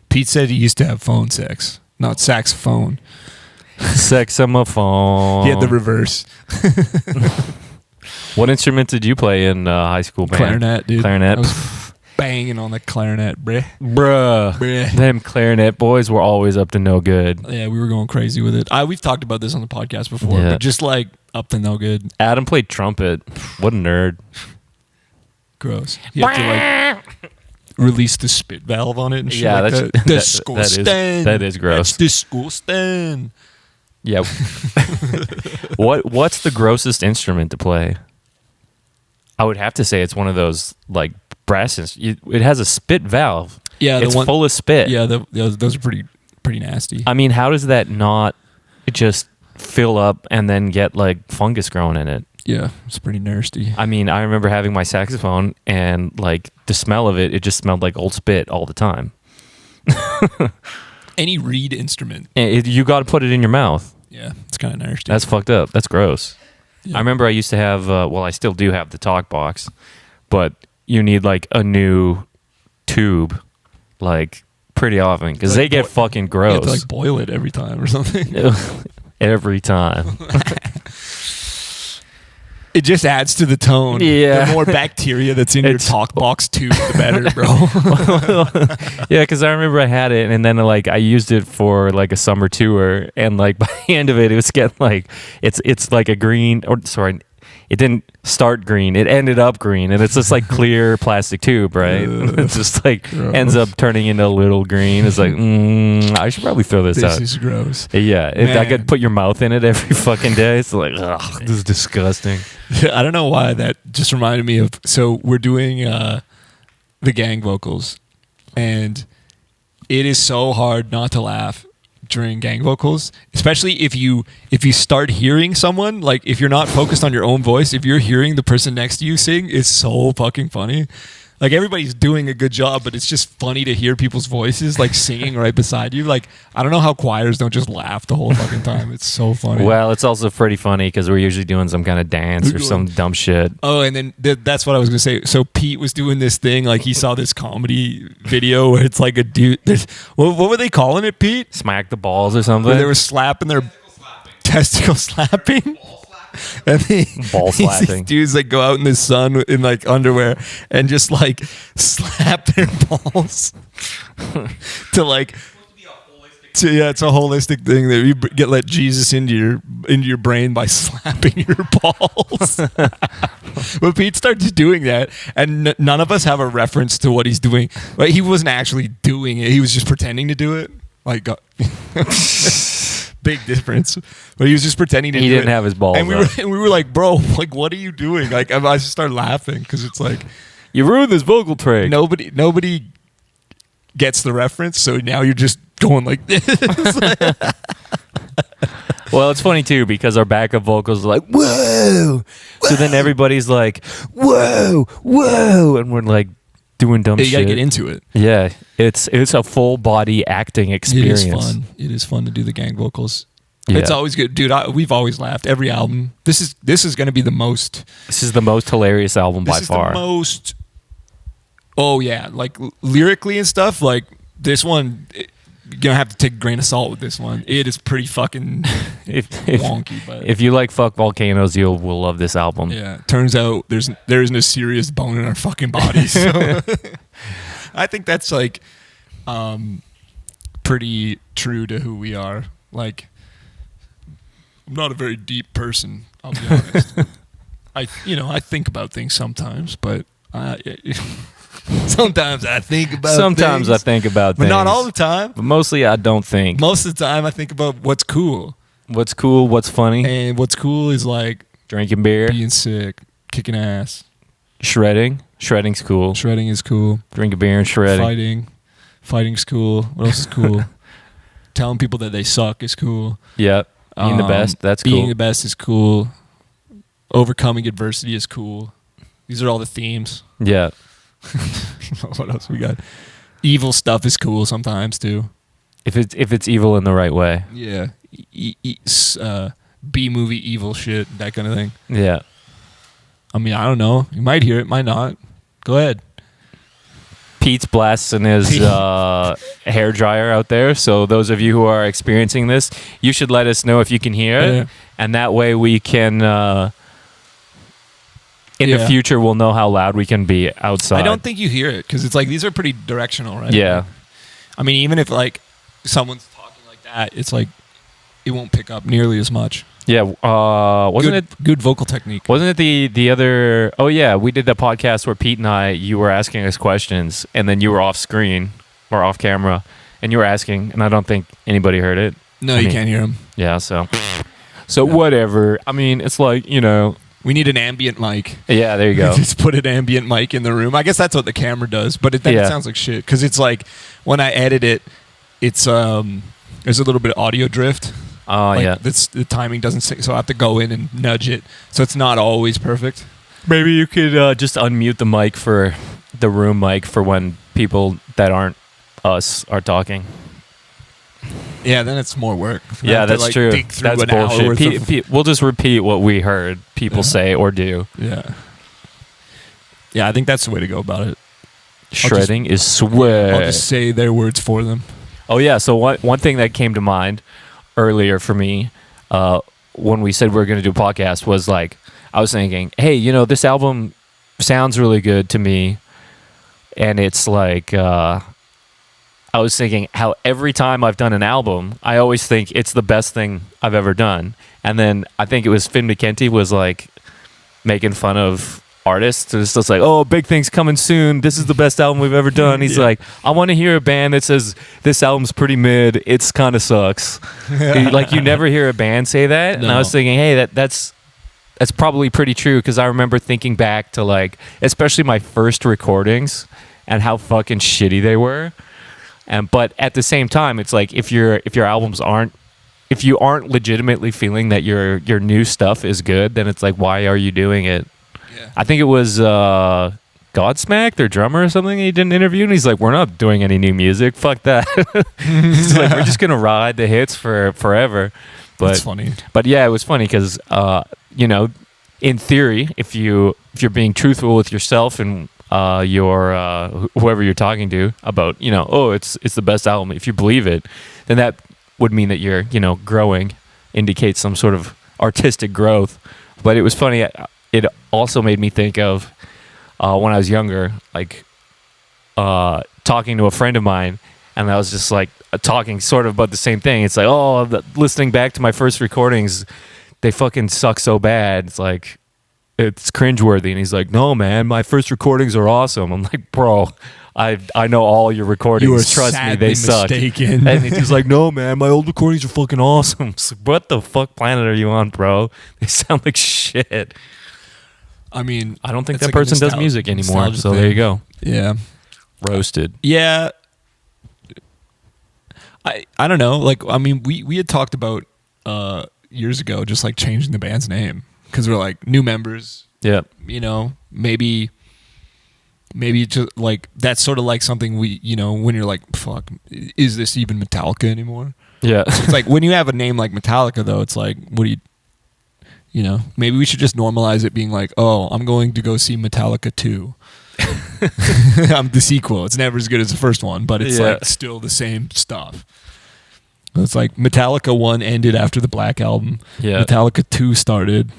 Pete said he used to have phone sex, not saxophone. saxophone. He had the reverse. What instrument did you play in high school band? Clarinet, dude. Clarinet. I was banging on the clarinet, bruh. Bruh. Them clarinet boys were always up to no good. Yeah, we were going crazy with it. We've talked about this on the podcast before, Yeah. but just like up to no good. Adam played trumpet. What a nerd. Gross. You have to like release the spit valve on it and shit. Yeah, like that's- that. that- Disgusting. that is gross. That's disgusting. Yeah. What's the grossest instrument to play? I would have to say it's one of those like brass. It has a spit valve. Yeah, it's full of spit. Yeah, those are pretty nasty. I mean, how does that not just fill up and then get like fungus growing in it? Yeah, it's pretty nasty. I mean, I remember having my saxophone and like the smell of it just smelled like old spit all the time. Any reed instrument. You got to put it in your mouth. Yeah, it's kind of nasty. That's fucked up. That's gross. Yeah. I remember I used to have, I still do have the talk box, but you need like a new tube, like pretty often because they get fucking gross. You have to like boil it every time or something. Every time. It just adds to the tone. Yeah. The more bacteria that's in your talk box tube, the better, bro. Yeah, because I remember I had it, and then like I used it for like a summer tour, and like by the end of it, it was getting like it's like a green. Or sorry, it didn't start green; it ended up green, and it's just like clear plastic tube, right? It's just like ends up turning into a little green. It's like I should probably throw this out. This is gross. Yeah, if I could put your mouth in it every fucking day, it's like, ugh, this is disgusting. I don't know why that just reminded me of. So we're doing the gang vocals, and it is so hard not to laugh during gang vocals, especially if you start hearing someone, like if you're not focused on your own voice, if you're hearing the person next to you sing, it's so fucking funny. Like everybody's doing a good job, but it's just funny to hear people's voices like singing right beside you. Like I don't know how choirs don't just laugh the whole fucking time. It's so funny. Well, it's also pretty funny because we're usually doing some kind of dance or some dumb shit. Oh, and then that's what I was gonna say. So Pete was doing this thing, like he saw this comedy video where it's like a dude. What were they calling it, Pete? Smack the balls or something. Where they were slapping their testicle slapping. And ball slapping. These dudes like go out in the sun in like underwear and just like slap their balls to like. It's a holistic thing that you let Jesus into your brain by slapping your balls. But Pete starts doing that, and none of us have a reference to what he's doing. Like he wasn't actually doing it; he was just pretending to do it. Like. Big difference, but he was just pretending to. He do didn't it. have his balls. And we were like, bro, like, what are you doing? Like, I just started laughing because it's like you ruined this vocal tray. Nobody gets the reference, so now you're just going like this. Well, it's funny too because our backup vocals are like whoa, so then everybody's like whoa, whoa, and we're like doing dumb shit. You gotta get into it. Yeah, it's a full body acting experience. It is fun to do the gang vocals. Yeah. It's always good, dude. We've always laughed every album. This is going to be the most. This is the most hilarious album by far. The most. Oh yeah, like lyrically and stuff. Like this one, you're gonna have to take a grain of salt with this one. It is pretty fucking wonky. But if you like fuck volcanoes, will love this album. Yeah. Turns out there isn't a serious bone in our fucking bodies. So I think that's like pretty true to who we are. Like I'm not a very deep person, I'll be honest. I think about things sometimes, but sometimes I think about Sometimes things, I think about but things. not all the time. But mostly I don't think. Most of the time I think about what's cool. What's cool, what's funny. And what's cool is like Drinking beer. being sick, kicking ass. Shredding. Shredding's cool. Shredding is cool. Drinking beer and shredding. Fighting's cool. What else is cool? Telling people that they suck is cool. Yeah. Being the best, that's cool. Being the best is cool. Overcoming adversity is cool. These are all the themes. Yeah. What else we got? Evil stuff is cool sometimes too. If it's evil in the right way. Yeah. B-movie evil shit, that kind of thing. Yeah. I mean, I don't know. You might hear it, might not. Go ahead. Pete's blasting his hair dryer out there. So those of you who are experiencing this, you should let us know if you can hear it. Yeah. And that way we can, in the future, we'll know how loud we can be outside. I don't think you hear it because it's like these are pretty directional, right? Yeah. I mean, even if like someone's talking like that, it's like it won't pick up nearly as much. Yeah. Wasn't it good vocal technique? Wasn't it the other? Oh yeah, we did the podcast where Pete and you were asking us questions, and then you were off screen or off camera, and you were asking, and I don't think anybody heard it. No, you can't hear him. Yeah. So whatever. I mean, it's like We need an ambient mic. Yeah, there you go. Just put an ambient mic in the room. I guess that's what the camera does, but then it sounds like shit because it's like when I edit it, it's there's a little bit of audio drift. Oh, like yeah. The timing doesn't sync, so I have to go in and nudge it. So it's not always perfect. Maybe you could just unmute the mic for the room mic for when people that aren't us are talking. Yeah, then it's more work. Yeah, that's true. Dig through That's an hour worth bullshit. We'll just repeat what we heard people say or do. Yeah. Yeah, I think that's the way to go about it. Shredding is sweat. I'll just say their words for them. Oh, yeah. So one thing that came to mind earlier for me when we said we were going to do a podcast was like, I was thinking, hey, you know, this album sounds really good to me. And it's like, I was thinking how every time I've done an album, I always think it's the best thing I've ever done. And then I think it was Finn McKenty was like making fun of artists. It's just like, oh, big thing's coming soon. This is the best album we've ever done. He's like, I want to hear a band that says this album's pretty mid. It's kind of sucks. Like you never hear a band say that. No. And I was thinking, hey, that's probably pretty true because I remember thinking back to like, especially my first recordings and how fucking shitty they were. But at the same time, it's like if your albums if you aren't legitimately feeling that your new stuff is good, then it's like, why are you doing it? Yeah. I think it was Godsmack, their drummer or something. He did an interview and he's like, "We're not doing any new music. Fuck that." He's like, "We're just gonna ride the hits for forever." But That's funny. But yeah, it was funny because you know, in theory, if you're being truthful with yourself and your whoever you're talking to about, you know, oh, it's the best album. If you believe it, then that would mean that you're, you know, growing, indicates some sort of artistic growth. But it was funny. It also made me think of when I was younger, like talking to a friend of mine, and I was just like talking sort of about the same thing. It's like, oh, listening back to my first recordings, they fucking suck so bad. It's like, it's cringeworthy. And he's like, no, man, my first recordings are awesome. I'm like, bro, I know all your recordings. You are Trust me, they suck. mistaken. And he's like, no, man, my old recordings are fucking awesome. It's like, what the fuck planet are you on, bro? They sound like shit. I mean, I don't think it's that like a person does nostalgia- music anymore. nostalgia So thing. there you go. Yeah. Roasted. Yeah. I don't know. Like, I mean, we had talked about years ago just like changing the band's name because we're like new members. Yeah. You know, maybe just like that's sort of like something we, you know, when you're like, fuck, is this even Metallica anymore? Yeah. It's like when you have a name like Metallica, though, it's like, what do you know, maybe we should just normalize it being like, oh, I'm going to go see Metallica 2. I'm the sequel. It's never as good as the first one, but it's like still the same stuff. It's like Metallica 1 ended after the Black Album. Yeah. Metallica 2 started.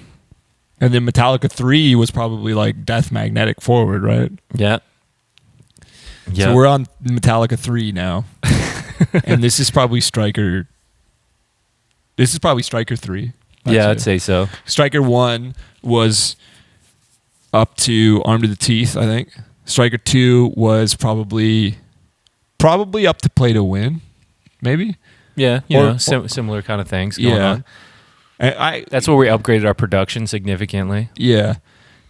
And then Metallica 3 was probably like Death Magnetic forward, right? Yeah. Yeah. So we're on Metallica 3 now. And this is probably Striker 3. Yeah, I'd say so. Striker 1 was up to Armed to the Teeth, I think. Striker 2 was probably up to Play to Win, maybe. Yeah, you know, similar kind of things going on. That's where we upgraded our production significantly. Yeah.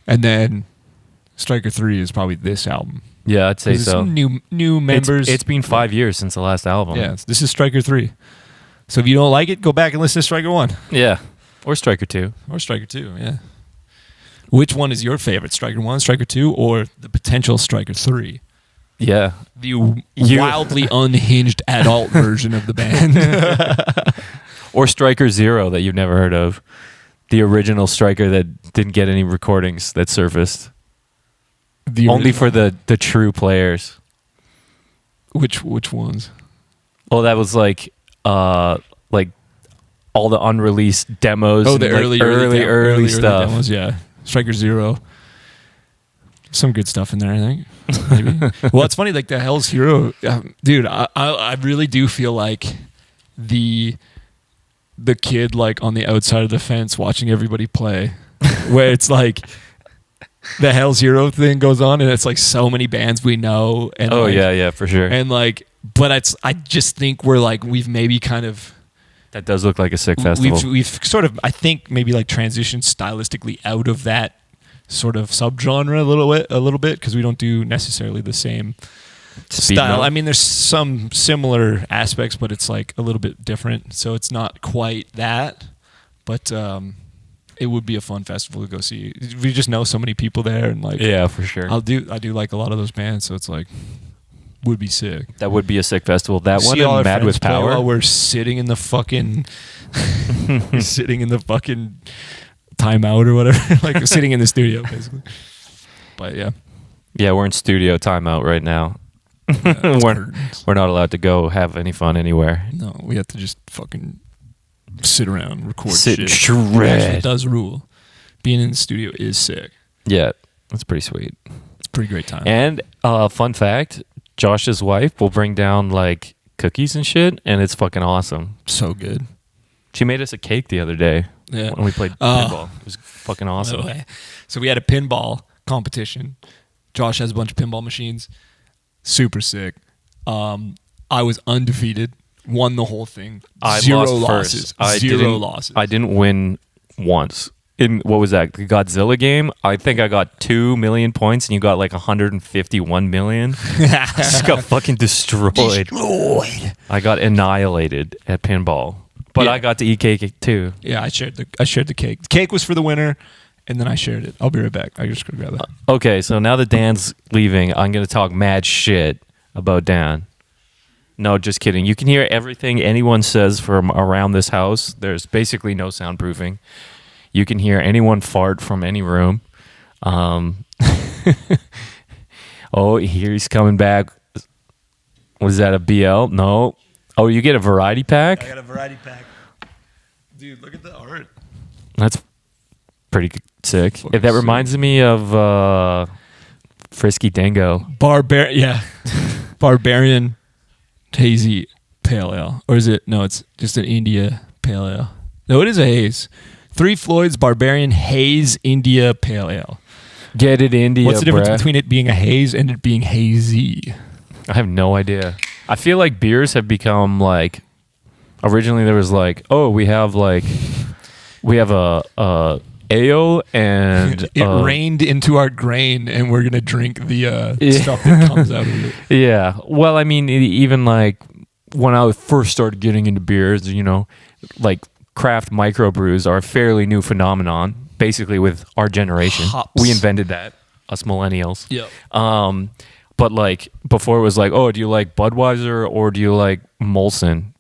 And then Striker 3 is probably this album. Yeah, I'd say There's so. some new members. It's been 5 years since the last album. Yeah, this is Striker 3. So if you don't like it, go back and listen to Striker 1. Yeah. Or Striker 2. Or Striker 2, yeah. Which one is your favorite? Striker 1, Striker 2, or the potential Striker 3? Yeah. The wildly unhinged adult version of the band. Or Striker 0 that you've never heard of. The original Striker that didn't get any recordings that surfaced. Only for the true players. Which ones? Oh, that was like all the unreleased demos. Oh, the and early stuff. Demos, yeah. Striker 0. Some good stuff in there, I think. Maybe. Well, it's funny, like the Hell's Hero, dude. I really do feel like the kid like on the outside of the fence watching everybody play, where it's like the Hell's Hero thing goes on, and it's like so many bands we know. And yeah, for sure. And like, but I just think we've maybe kind of That does look like a sick festival. We've sort of, I think, maybe like transitioned stylistically out of that sort of subgenre a little bit because we don't do necessarily the same style. I mean, there's some similar aspects, but it's like a little bit different. So it's not quite that, but it would be a fun festival to go see. We just know so many people there, and like, yeah, for sure. I do like a lot of those bands, so it's like would be sick. That would be a sick festival. That See one all our and Mad friends with play Power. while we're sitting in the fucking timeout or whatever, like sitting in the studio basically. But yeah. Yeah, we're in studio timeout right now. Yeah, we're not allowed to go have any fun anywhere. No, we have to just fucking sit around, record Sit shit. shred. Actually, it does rule. Being in the studio is sick. Yeah, that's pretty sweet. It's a pretty great time. And fun fact, Josh's wife will bring down like cookies and shit, and it's fucking awesome. So good. She made us a cake the other day when we played pinball. It was fucking awesome. No way. So we had a pinball competition. Josh has a bunch of pinball machines. Super sick. I was undefeated. Won the whole thing. Zero losses. Zero losses. I didn't win once. In what was that? The Godzilla game? I think I got 2 million points and you got like 151 million. Just got fucking destroyed. I got annihilated at pinball. But Yeah. I got to eat cake too. Yeah, I shared the cake. The cake was for the winner, and then I shared it. I'll be right back. I just go grab that. Okay, so now that Dan's leaving, I'm going to talk mad shit about Dan. No, just kidding. You can hear everything anyone says from around this house. There's basically no soundproofing. You can hear anyone fart from any room. Oh, here he's coming back. Was that a BL? No. Oh, you get a variety pack? I got a variety pack. Dude, look at the art. That's pretty sick. Fucking That reminds me of Frisky Dingo. Barbarian hazy pale ale. Or is it? No, it's just an India pale ale. No, it is a haze. 3 Floyd's Barbarian Haze India Pale Ale. Get it, India. What's the difference bruh. between it being a haze and it being hazy? I have no idea. I feel like beers have become like. Originally, there was like, oh, we have a ale and It rained into our grain, and we're gonna drink the stuff that comes out of it. Yeah. Well, I mean, even like when I first started getting into beers, you know, like craft microbrews are a fairly new phenomenon. Basically, with our generation, Hops. we invented that. Us millennials. Yep. But like before, it was like, oh, do you like Budweiser or do you like Molson?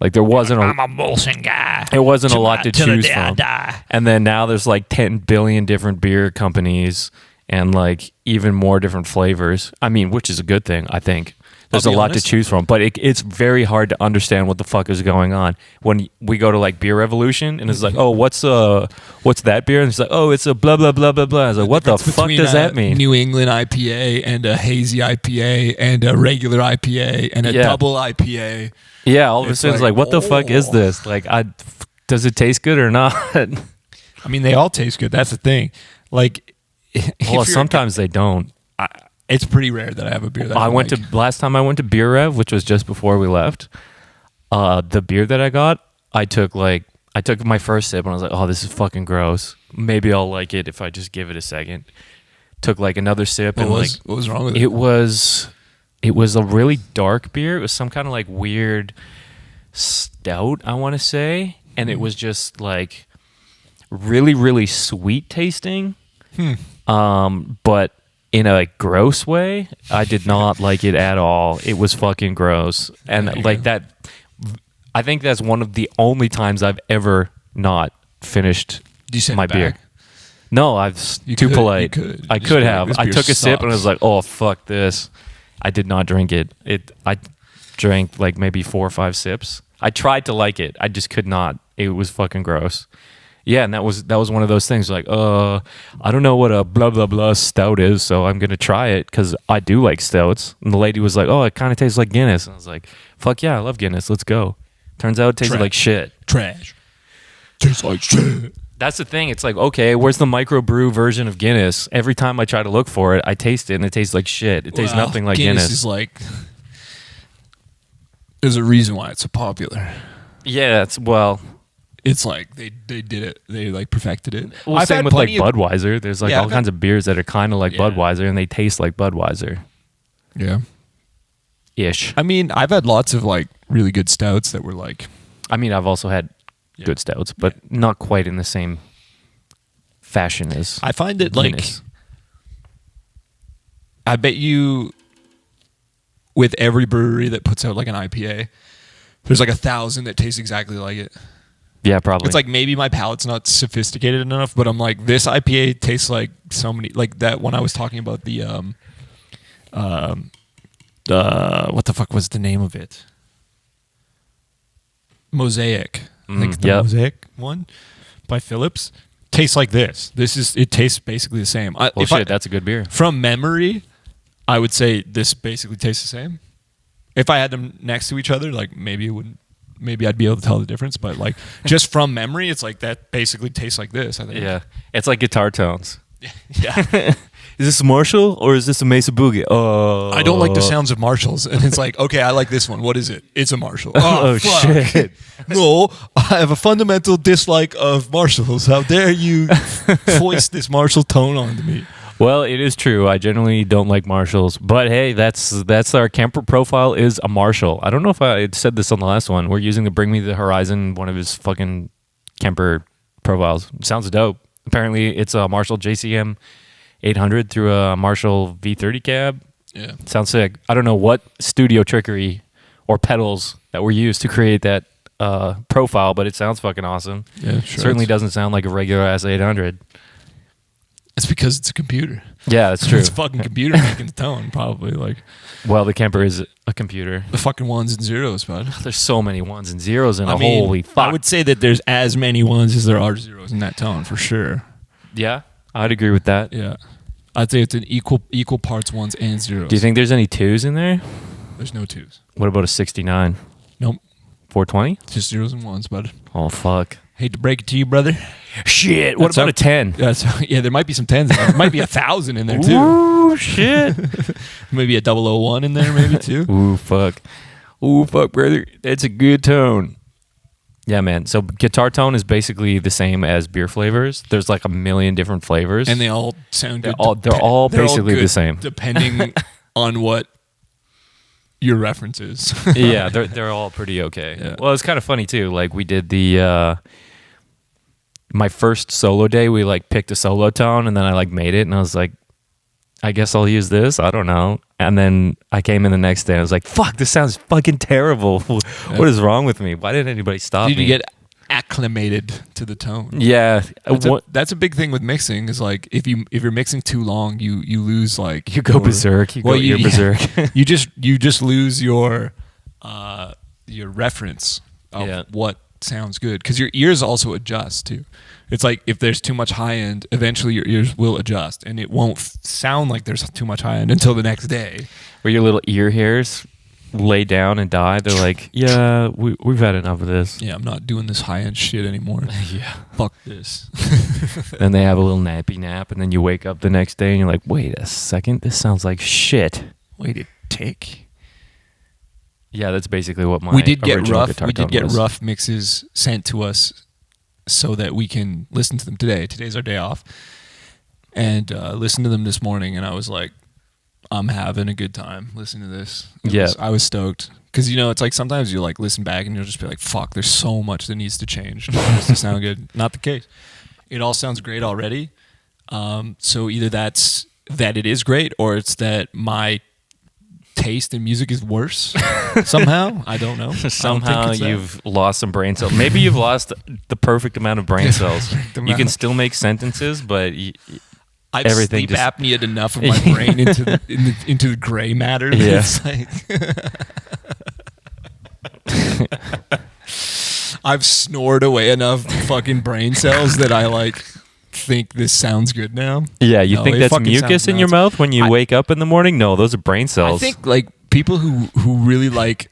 Like there wasn't I'm a Molson guy. it wasn't a lot to Till the choose day I from. die. And then now there's like 10 billion different beer companies and like even more different flavors. I mean, which is a good thing, I think. There's a be lot honest. to choose from, but it's very hard to understand what the fuck is going on when we go to like Beer Revolution and it's like, oh, what's that beer? And it's like, oh, it's a blah blah blah blah blah. I was like, what the Difference fuck between does a that mean? New England IPA and a hazy IPA and a regular IPA and a Yeah. double IPA. Yeah, all of a It's sudden it's like, like, what the fuck is oh. this? Like, does it taste good or not? I mean, they all taste good. That's the thing. Like, if Well, you're- sometimes they don't. it's pretty rare that I have a beer that I went to last time I went to Beer Rev, which was just before we left. The beer that I got, I took my first sip and I was like, oh, this is fucking gross. Maybe I'll like it if I just give it a second. Took like another sip What and was wrong with it? it was a really dark beer. It was some kind of like weird stout, I want to say, and it was just like really really sweet tasting. But in a like, gross way. I did not like it at all. It was fucking gross. And There you like go. that, I think that's one of the only times I've ever not finished Did you send my it beer. back? No, I was You too could- polite. you could. I Just could be like, have. "This I beer took a sip and I was sucks." like, oh, fuck this. I did not drink it. I drank like maybe 4 or 5 sips. I tried to like it. I just could not. It was fucking gross. Yeah, and that was one of those things like, I don't know what a blah, blah, blah stout is, so I'm going to try it because I do like stouts. And the lady was like, oh, it kind of tastes like Guinness. And I was like, fuck yeah, I love Guinness. Let's go. Turns out it tasted Trash. like shit. Trash. Tastes like shit. That's the thing. It's like, okay, where's the microbrew version of Guinness? Every time I try to look for it, I taste it and it tastes like shit. It tastes Well, nothing like Guinness Guinness. is like, there's a reason why it's so popular. Yeah, It's like they did it. They like perfected it. well, I've same had with like plenty of- Budweiser. There's like Yeah, all I've kinds of beers that are kind of like Yeah. Budweiser, and they taste like Budweiser Yeah. ish. I mean, I've had lots of like really good stouts that were like, I mean, I've also had Yeah. good stouts, but not quite in the same fashion as I find it like, Guinness. I bet you with every brewery that puts out like an IPA, there's like 1,000 that taste exactly like it. Yeah, probably. It's like maybe my palate's not sophisticated enough, but I'm like, this IPA tastes like so many, like that when I was talking about the what the fuck was the name of it? Mosaic. I think the yep. Mosaic one by Phillips tastes like this. It tastes basically the same. well, shit, that's a good beer. From memory, I would say this basically tastes the same. If I had them next to each other, like maybe it wouldn't. Maybe I'd be able to tell the difference, but like just from memory, it's like that basically tastes like this. I think. Yeah, it's like guitar tones. Yeah. Is this Marshall or is this a Mesa Boogie? Oh, I don't like the sounds of Marshalls, and it's like, okay, I like this one. What is it? It's a Marshall. Oh, fuck. shit! No, I have a fundamental dislike of Marshalls. How dare you foist this Marshall tone onto me? Well, it is true. I generally don't like Marshalls, but hey, that's our camper profile is a Marshall. I don't know if I had said this on the last one. We're using the Bring Me the Horizon, one of his fucking camper profiles. Sounds dope. Apparently, it's a Marshall JCM 800 through a Marshall V30 cab. Yeah. Sounds sick. I don't know what studio trickery or pedals that were used to create that profile, but it sounds fucking awesome. Yeah, sure. Certainly doesn't sound like a regular ass 800. It's because it's a computer. Yeah, that's true. It's a fucking computer making the tone, probably. Like Well, the camper is a computer. the fucking ones and zeros, bud. There's so many ones and zeros in I a mean, holy fuck. I would say that there's as many ones as there are zeros in that tone, for sure. Yeah, I'd agree with that. Yeah. I'd say it's an equal parts ones and zeros. Do you think there's any twos in there? There's no twos? What about a 69? Nope. 420? Just zeros and ones, bud. Oh, fuck. Hate to break it to you, brother. Shit. What That's about up. a 10? Yeah, there might be some tens. There might be 1,000 in there too. Ooh, shit. Maybe a 001 in there, maybe too. Ooh, fuck. Ooh, fuck, brother. That's a good tone. Yeah, man. So guitar tone is basically the same as beer flavors. There's like a million different flavors. And they all sound good. They're all basically the good same. depending on what your reference is. Yeah, they're all pretty okay. Yeah. Well, it's kind of funny too. Like we did the my first solo day, we like picked a solo tone and then I like made it and I was like, I guess I'll use this. I don't know. And then I came in the next day and I was like, fuck, this sounds fucking terrible. What is wrong with me? Why didn't anybody stop Did me? you get acclimated to the tone? Yeah. That's a big thing with mixing. Is like if you're mixing too long, you lose like You go berserk. You're berserk. you just lose your reference of what sounds good, because your ears also adjust too. It's like if there's too much high end, eventually your ears will adjust and it won't sound like there's too much high end until the next day. Where your little ear hairs lay down and die. They're like, yeah, we've had enough of this. Yeah, I'm not doing this high end shit anymore. Yeah. Fuck this. Then they have a little nappy nap and then you wake up the next day and you're like, wait a second, this sounds like shit. Wait a tick. Yeah, that's basically what my We did get original rough. guitar We did tone get was. rough mixes sent to us so that we can listen to them today. Today's our day off, and listen to them this morning. And I was like, I'm having a good time listening to this. I was stoked, because it's like sometimes you like listen back and you'll just be like, fuck, there's so much that needs to change for this to sound good. Not the case. It all sounds great already. So either that it is great, or it's that my taste in music is worse somehow. I don't know. Somehow you've lost some brain cells. Maybe you've lost the perfect amount of brain cells. You can still make sentences, but I've everything sleep just apnea'd enough of my brain into the gray matter. That Yeah. it's like I've snored away enough fucking brain cells that I like think this sounds good now. Yeah, you No, think it that's fucking mucus sounds in your nuts. mouth when you wake up in the morning? No, those are brain cells. I think like people who really like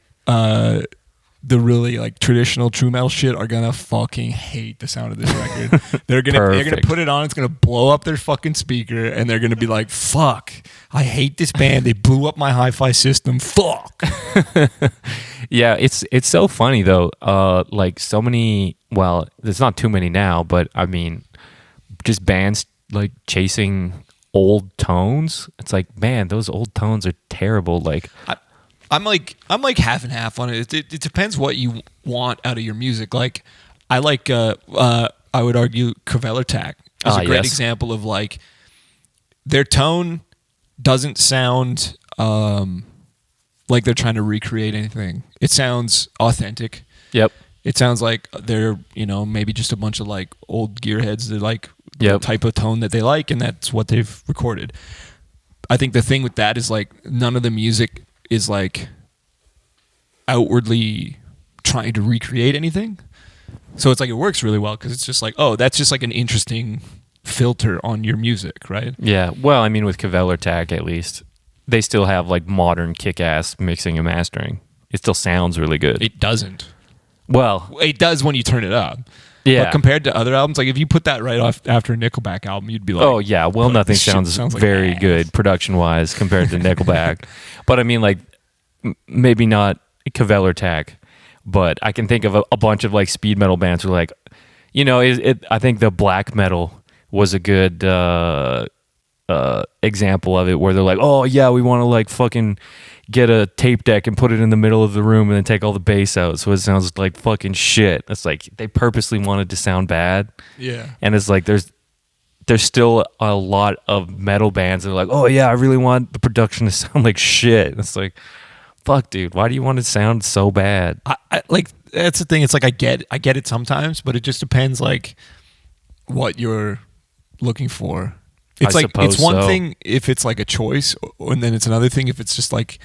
the really like traditional true metal shit are gonna fucking hate the sound of this record. They're gonna put it on. It's gonna blow up their fucking speaker, and they're gonna be like, "Fuck, I hate this band. They blew up my hi-fi system. Fuck." Yeah, it's so funny though. Like so many. Well, there's not too many now, but I mean, just bands like chasing old tones. It's like, man, those old tones are terrible. Like. I'm like half and half on it. It depends what you want out of your music. Like I like I would argue Kvelertak is a great example of like their tone doesn't sound like they're trying to recreate anything. It sounds authentic. Yep. It sounds like they're, maybe just a bunch of like old gearheads that like the type of tone that they like, and that's what they've recorded. I think the thing with that is like none of the music is like outwardly trying to recreate anything. So it's like it works really well because it's just like, oh, that's just like an interesting filter on your music, right? Yeah. Well, I mean, with Kvelertak, at least, they still have like modern kick-ass mixing and mastering. It still sounds really good. It doesn't. Well, it does when you turn it up. Yeah. But compared to other albums, like if you put that right off after a Nickelback album, you'd be like, oh yeah, Well Nothing sounds like very good production-wise compared to Nickelback. But I mean, like, maybe not Kvelertak, but I can think of a bunch of like speed metal bands who are like, I think the black metal was a good example of it, where they're like, oh yeah, we want to like fucking get a tape deck and put it in the middle of the room and then take all the bass out so it sounds like fucking shit. It's like they purposely wanted to sound bad. Yeah. And it's like there's still a lot of metal bands that are like, oh yeah, I really want the production to sound like shit. And it's like, fuck, dude, why do you want it to sound so bad? I like, that's the thing. It's like I get it sometimes, but it just depends like what you're looking for. It's like it's one thing if it's like a choice, and then it's another thing if it's just like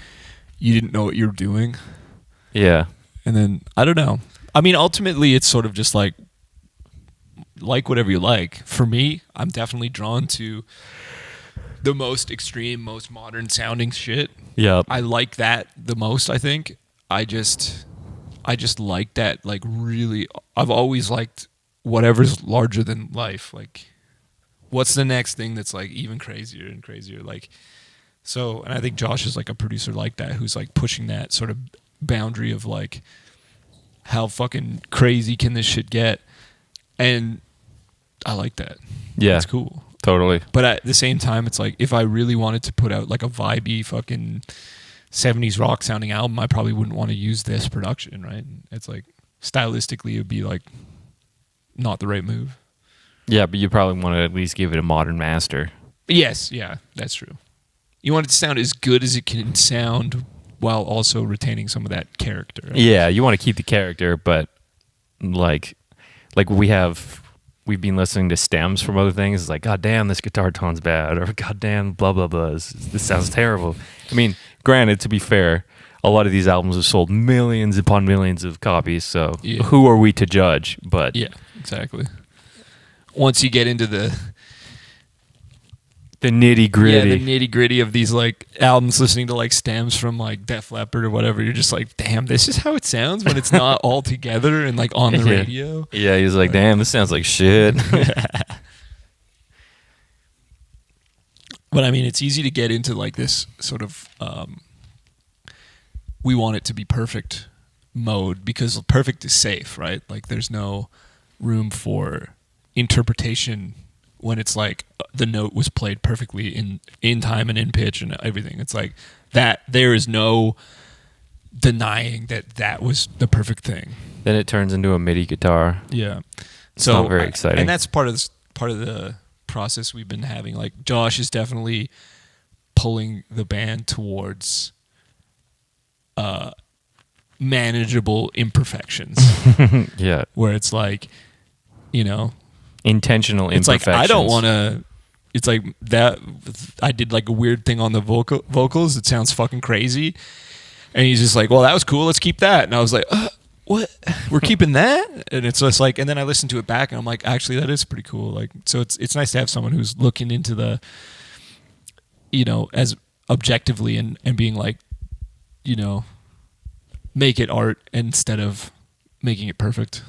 you didn't know what you were doing. Yeah. And then I don't know. I mean, ultimately, it's sort of just like whatever you like. For me, I'm definitely drawn to the most extreme, most modern sounding shit. Yeah. I like that the most, I think. I just like that, like really. I've always liked whatever's larger than life. Like, what's the next thing that's like even crazier and crazier? Like, so, and I think Josh is like a producer like that who's like pushing that sort of boundary of like, how fucking crazy can this shit get? And I like that. Yeah. It's cool. Totally. But at the same time, it's like if I really wanted to put out like a vibey fucking 70s rock sounding album, I probably wouldn't want to use this production, right? It's like stylistically it would be like not the right move. Yeah, but you probably want to at least give it a modern master. Yes, yeah, that's true. You want it to sound as good as it can sound while also retaining some of that character. Right? Yeah, you want to keep the character, but like we've been listening to stems from other things. It's like, God damn, this guitar tone's bad, or God damn, blah blah blah. This sounds terrible. I mean, granted, to be fair, a lot of these albums have sold millions upon millions of copies. So who are we to judge? But yeah, exactly. Once you get into the nitty gritty of these like albums, listening to like stems from like Def Leppard or whatever, you're just like, damn, this is how it sounds when it's not all together and like on the radio. Yeah, he's like, damn, this sounds like shit. But I mean, it's easy to get into like this sort of we want it to be perfect mode because perfect is safe, right? Like there's no room for interpretation when it's like the note was played perfectly in time and in pitch and everything. It's like that there is no denying that was the perfect thing. Then it turns into a MIDI guitar. Yeah. It's not very exciting. And that's part of the process we've been having. Like Josh is definitely pulling the band towards manageable imperfections. Yeah. Where it's like, intentional it's imperfections. Like I don't want to. It's like that. I did like a weird thing on the vocals. It sounds fucking crazy, and he's just like, "Well, that was cool. Let's keep that." And I was like, "What? We're keeping that?" And it's just like, and then I listened to it back, and I'm like, "Actually, that is pretty cool." Like, so it's nice to have someone who's looking into the, as objectively and being like, make it art instead of making it perfect.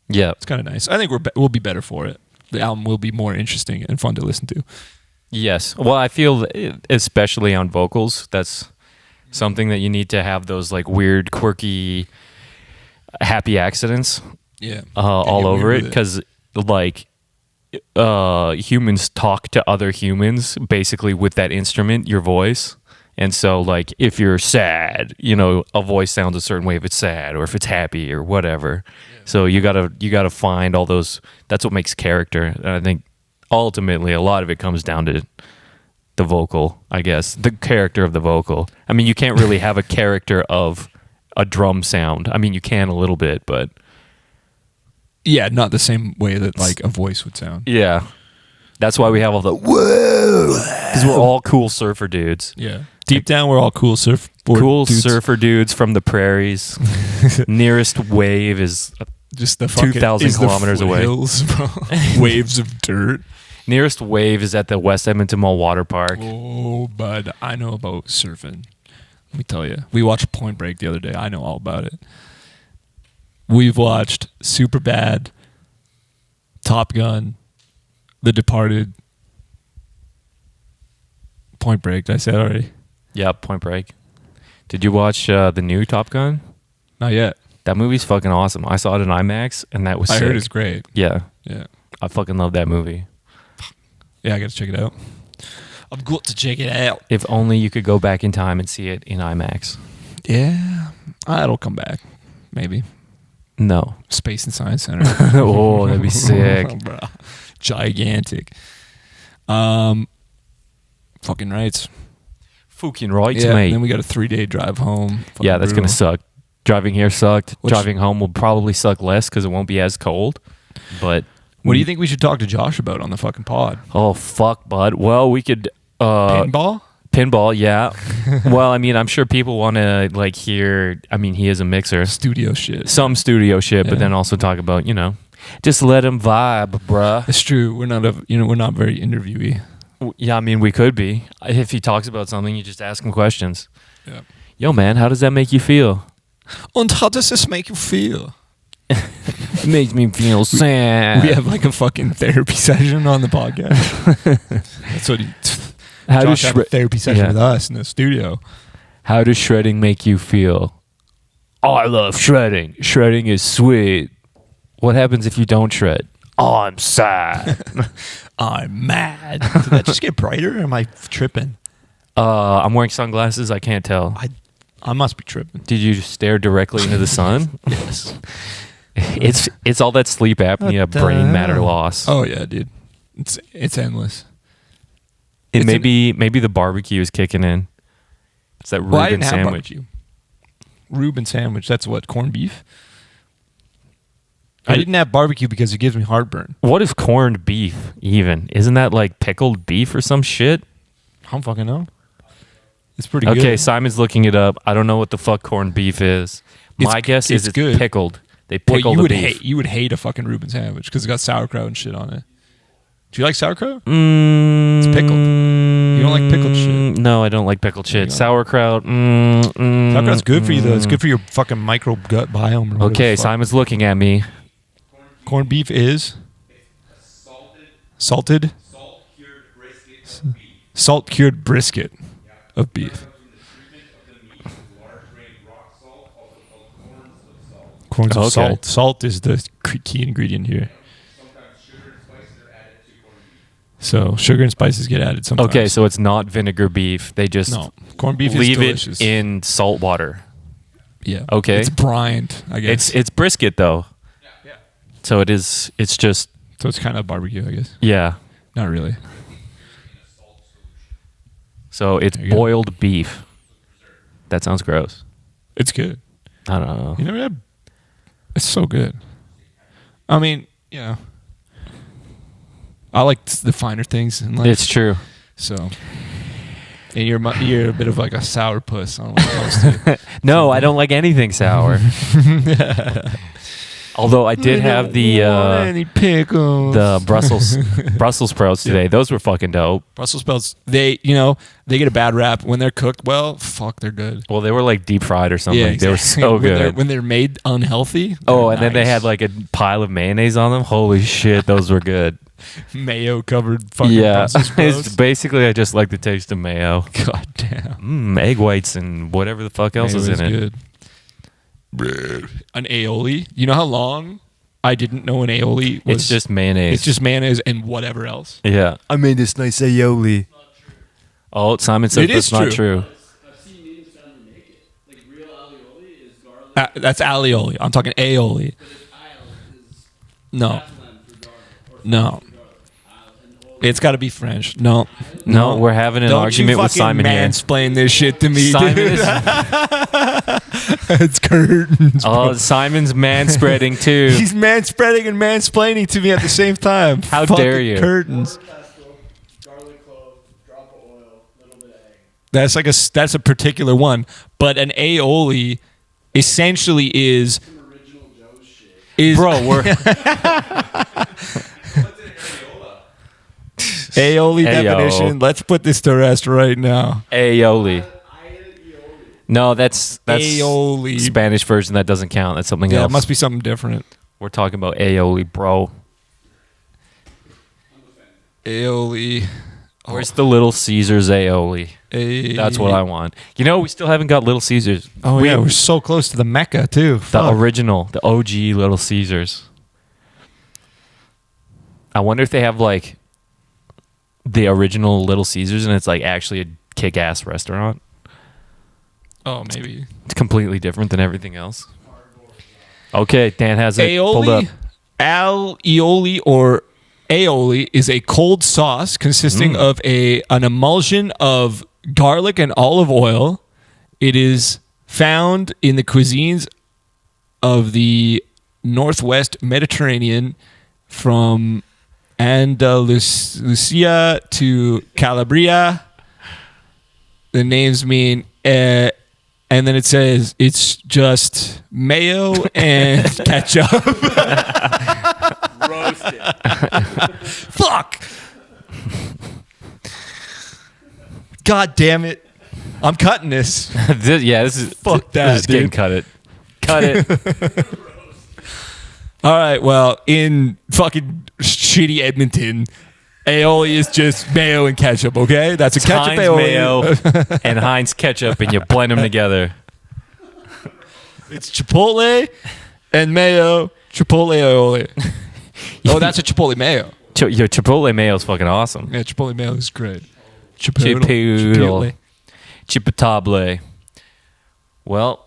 Yeah. It's kind of nice. I think we'll be better for it. The album will be more interesting and fun to listen to. Yes. Well, I feel especially on vocals, that's something that you need to have those like weird, quirky, happy accidents Yeah. all over it, because like humans talk to other humans basically with that instrument, your voice. And so like if you're sad, a voice sounds a certain way if it's sad or if it's happy or whatever. Yeah. So you gotta find all those. That's what makes character. And I think ultimately a lot of it comes down to the vocal, I guess, the character of the vocal. I mean, you can't really have a character of a drum sound. I mean, you can a little bit, but yeah, not the same way that like a voice would sound. Yeah, that's why we have all the whoa, because we're all cool surfer dudes. Yeah, deep down we're all cool dudes. Surfer dudes from the prairies. Nearest wave is just the 2,000 kilometers away. Hills, bro. Waves of dirt. Nearest wave is at the West Edmonton Mall Water Park. Oh, bud, I know about surfing. Let me tell you. We watched Point Break the other day. I know all about it. We've watched Superbad, Top Gun, The Departed, Point Break. Did I say that already? Yeah, Point Break. Did you watch the new Top Gun? Not yet. That movie's fucking awesome. I saw it in IMAX, and that was sick. I heard it's great. Yeah. Yeah. I fucking love that movie. Yeah, I got to check it out. I've got to check it out. If only you could go back in time and see it in IMAX. Yeah. It'll come back. Maybe. No. Space and Science Center. Oh, that'd be sick. Gigantic. Fucking rights. Fucking rights, Yeah, mate. then we got a 3-day drive home. Yeah, that's going to suck. Driving here sucked. Which- Driving home will probably suck less because it won't be as cold. But What do you think we should talk to Josh about on the fucking pod? oh, fuck, bud. Well, we could... Pinball? Pinball, yeah. Well, I mean, I'm sure people want to like hear... I mean, he is a mixer. Studio shit. Some studio shit, Yeah. but then also talk about, just let him vibe, bruh. It's true. We're not very interviewee. Yeah, I mean, we could be. If he talks about something, you just ask him questions. Yeah. Yo, man, how does that make you feel? And how does this make you feel? It makes me feel sad. We have like a fucking therapy session on the podcast. That's what How Josh does had a therapy session with us in the studio. How does shredding make you feel? Oh, I love shredding. Shredding is sweet. What happens if you don't shred? Oh, I'm sad. I'm mad. Did that just get brighter or am I tripping? I'm wearing sunglasses. I can't tell. I must be tripping. Did you just stare directly into the sun? Yes. It's all that sleep apnea, brain matter loss. Oh yeah, dude. It's endless. And maybe the barbecue is kicking in. It's that Well, I Reuben didn't have sandwich. barbecue. Reuben sandwich. That's what, corned beef? I didn't have barbecue because it gives me heartburn. What is corned beef even? Isn't that like pickled beef or some shit? I don't fucking know. It's pretty good. Okay, Simon's looking it up. I don't know what the fuck corned beef is. My guess is it's it's good. pickled. They Well, pickle you the would beef. you would hate a fucking Reuben sandwich because it's got sauerkraut and shit on it. Do you like sauerkraut? It's pickled. You don't like pickled shit? No, I don't like pickled There you shit. go. Sauerkraut. Sauerkraut's good for you though. It's good for your fucking micro gut biome. Or whatever Okay, the fuck. Simon's looking at me. Corned beef is salted, salt cured brisket of beef. Corns of Okay. salt. Salt is the key ingredient here. So sugar and spices get added sometimes. Okay, so it's not vinegar beef. They just no, corned beef leave is delicious. it in salt water. Yeah. Okay. It's brined, I guess. It's brisket though. Yeah. So it is. It's just So it's kind of barbecue, I guess. yeah. Not really. So it's There you go. boiled beef. That sounds gross. It's good. I don't know. You never had? It's so good. I mean, I like the finer things in life. It's true. So, and you're a bit of like a sourpuss on what it comes to. No, I don't like anything sour. Although I did have any pickles. the Brussels sprouts today. Those were fucking dope. Brussels sprouts. They get a bad rap when they're cooked. Well, fuck, they're good. Well, they were like deep fried or something. Yeah, They were exactly. so When good. when they're made unhealthy. Oh, they're and then they nice. had like a pile of mayonnaise on them. Holy shit, those were good. mayo covered fucking Yeah, Brussels sprouts. it's basically I just like the taste of mayo. God damn. Egg whites and whatever the fuck else Mayo is in it. good. An aioli. You know how long I didn't know an aioli was? It's just mayonnaise. It's just mayonnaise and whatever else. Yeah. I made this nice aioli. Oh, Simon says It is that's not true. I've seen names trying to make it. Like real alioli is garlic. That's alioli. I'm talking aioli. But it's aisle is No, Catalan for garlic. Or no. French for garlic. And olive. It's got to be French. No, No, we're having an Don't argument you with fucking Simon here. mansplain this shit to me, Simon dude. is, It's curtains. oh, bro. Simon's manspreading too. He's manspreading and mansplaining to me at the same time. How Fucking dare you. Curtains. Garlic clove, drop of oil, little bit of egg. That's a particular one, but an aioli essentially is Some original Joe's shit. Bro, we're What's an areola? aioli Ayo. definition. Let's put this to rest right now. aioli. I ate an aioli. No, that's Aioli. Spanish version. That doesn't count. That's something Yeah, else. it must be something different. We're talking about aioli, bro. Aioli. Where's the Little Caesars aioli? That's what I want. You know, we still haven't got Little Caesars. Oh yeah, we're so close to the Mecca too. The Fuck. original, the OG Little Caesars. I wonder if they have like the original Little Caesars and it's like actually a kick-ass restaurant. Oh, maybe. It's completely different than everything else. Okay, Dan has it pulled up. Aioli or aioli is a cold sauce consisting of an emulsion of garlic and olive oil. It is found in the cuisines of the Northwest Mediterranean from Andalusia to Calabria. The names mean and then it says it's just mayo and ketchup. Roasted. Fuck. God damn it. I'm cutting this. This is Fuck that, This is getting dude. cut it. Cut it. All right, well, in fucking shitty Edmonton, aioli is just mayo and ketchup, okay? That's a ketchup Heinz aioli. mayo and Heinz ketchup, and you blend them together. It's chipotle and mayo, chipotle aioli. Oh, that's a chipotle mayo. Your Chipotle mayo is fucking awesome. Yeah, chipotle mayo is great. Chipotle. Chipotle. Well,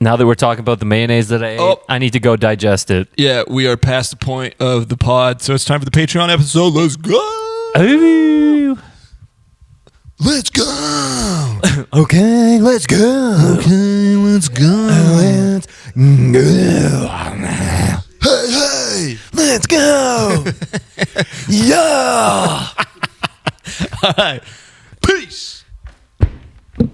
now that we're talking about the mayonnaise that I ate, Oh. I need to go digest it. Yeah, we are past the point of the pod, so it's time for the Patreon episode. Let's go. Ooh. Let's go. Okay, let's go. Okay, let's go. Hey, Let's go. Yeah. All right.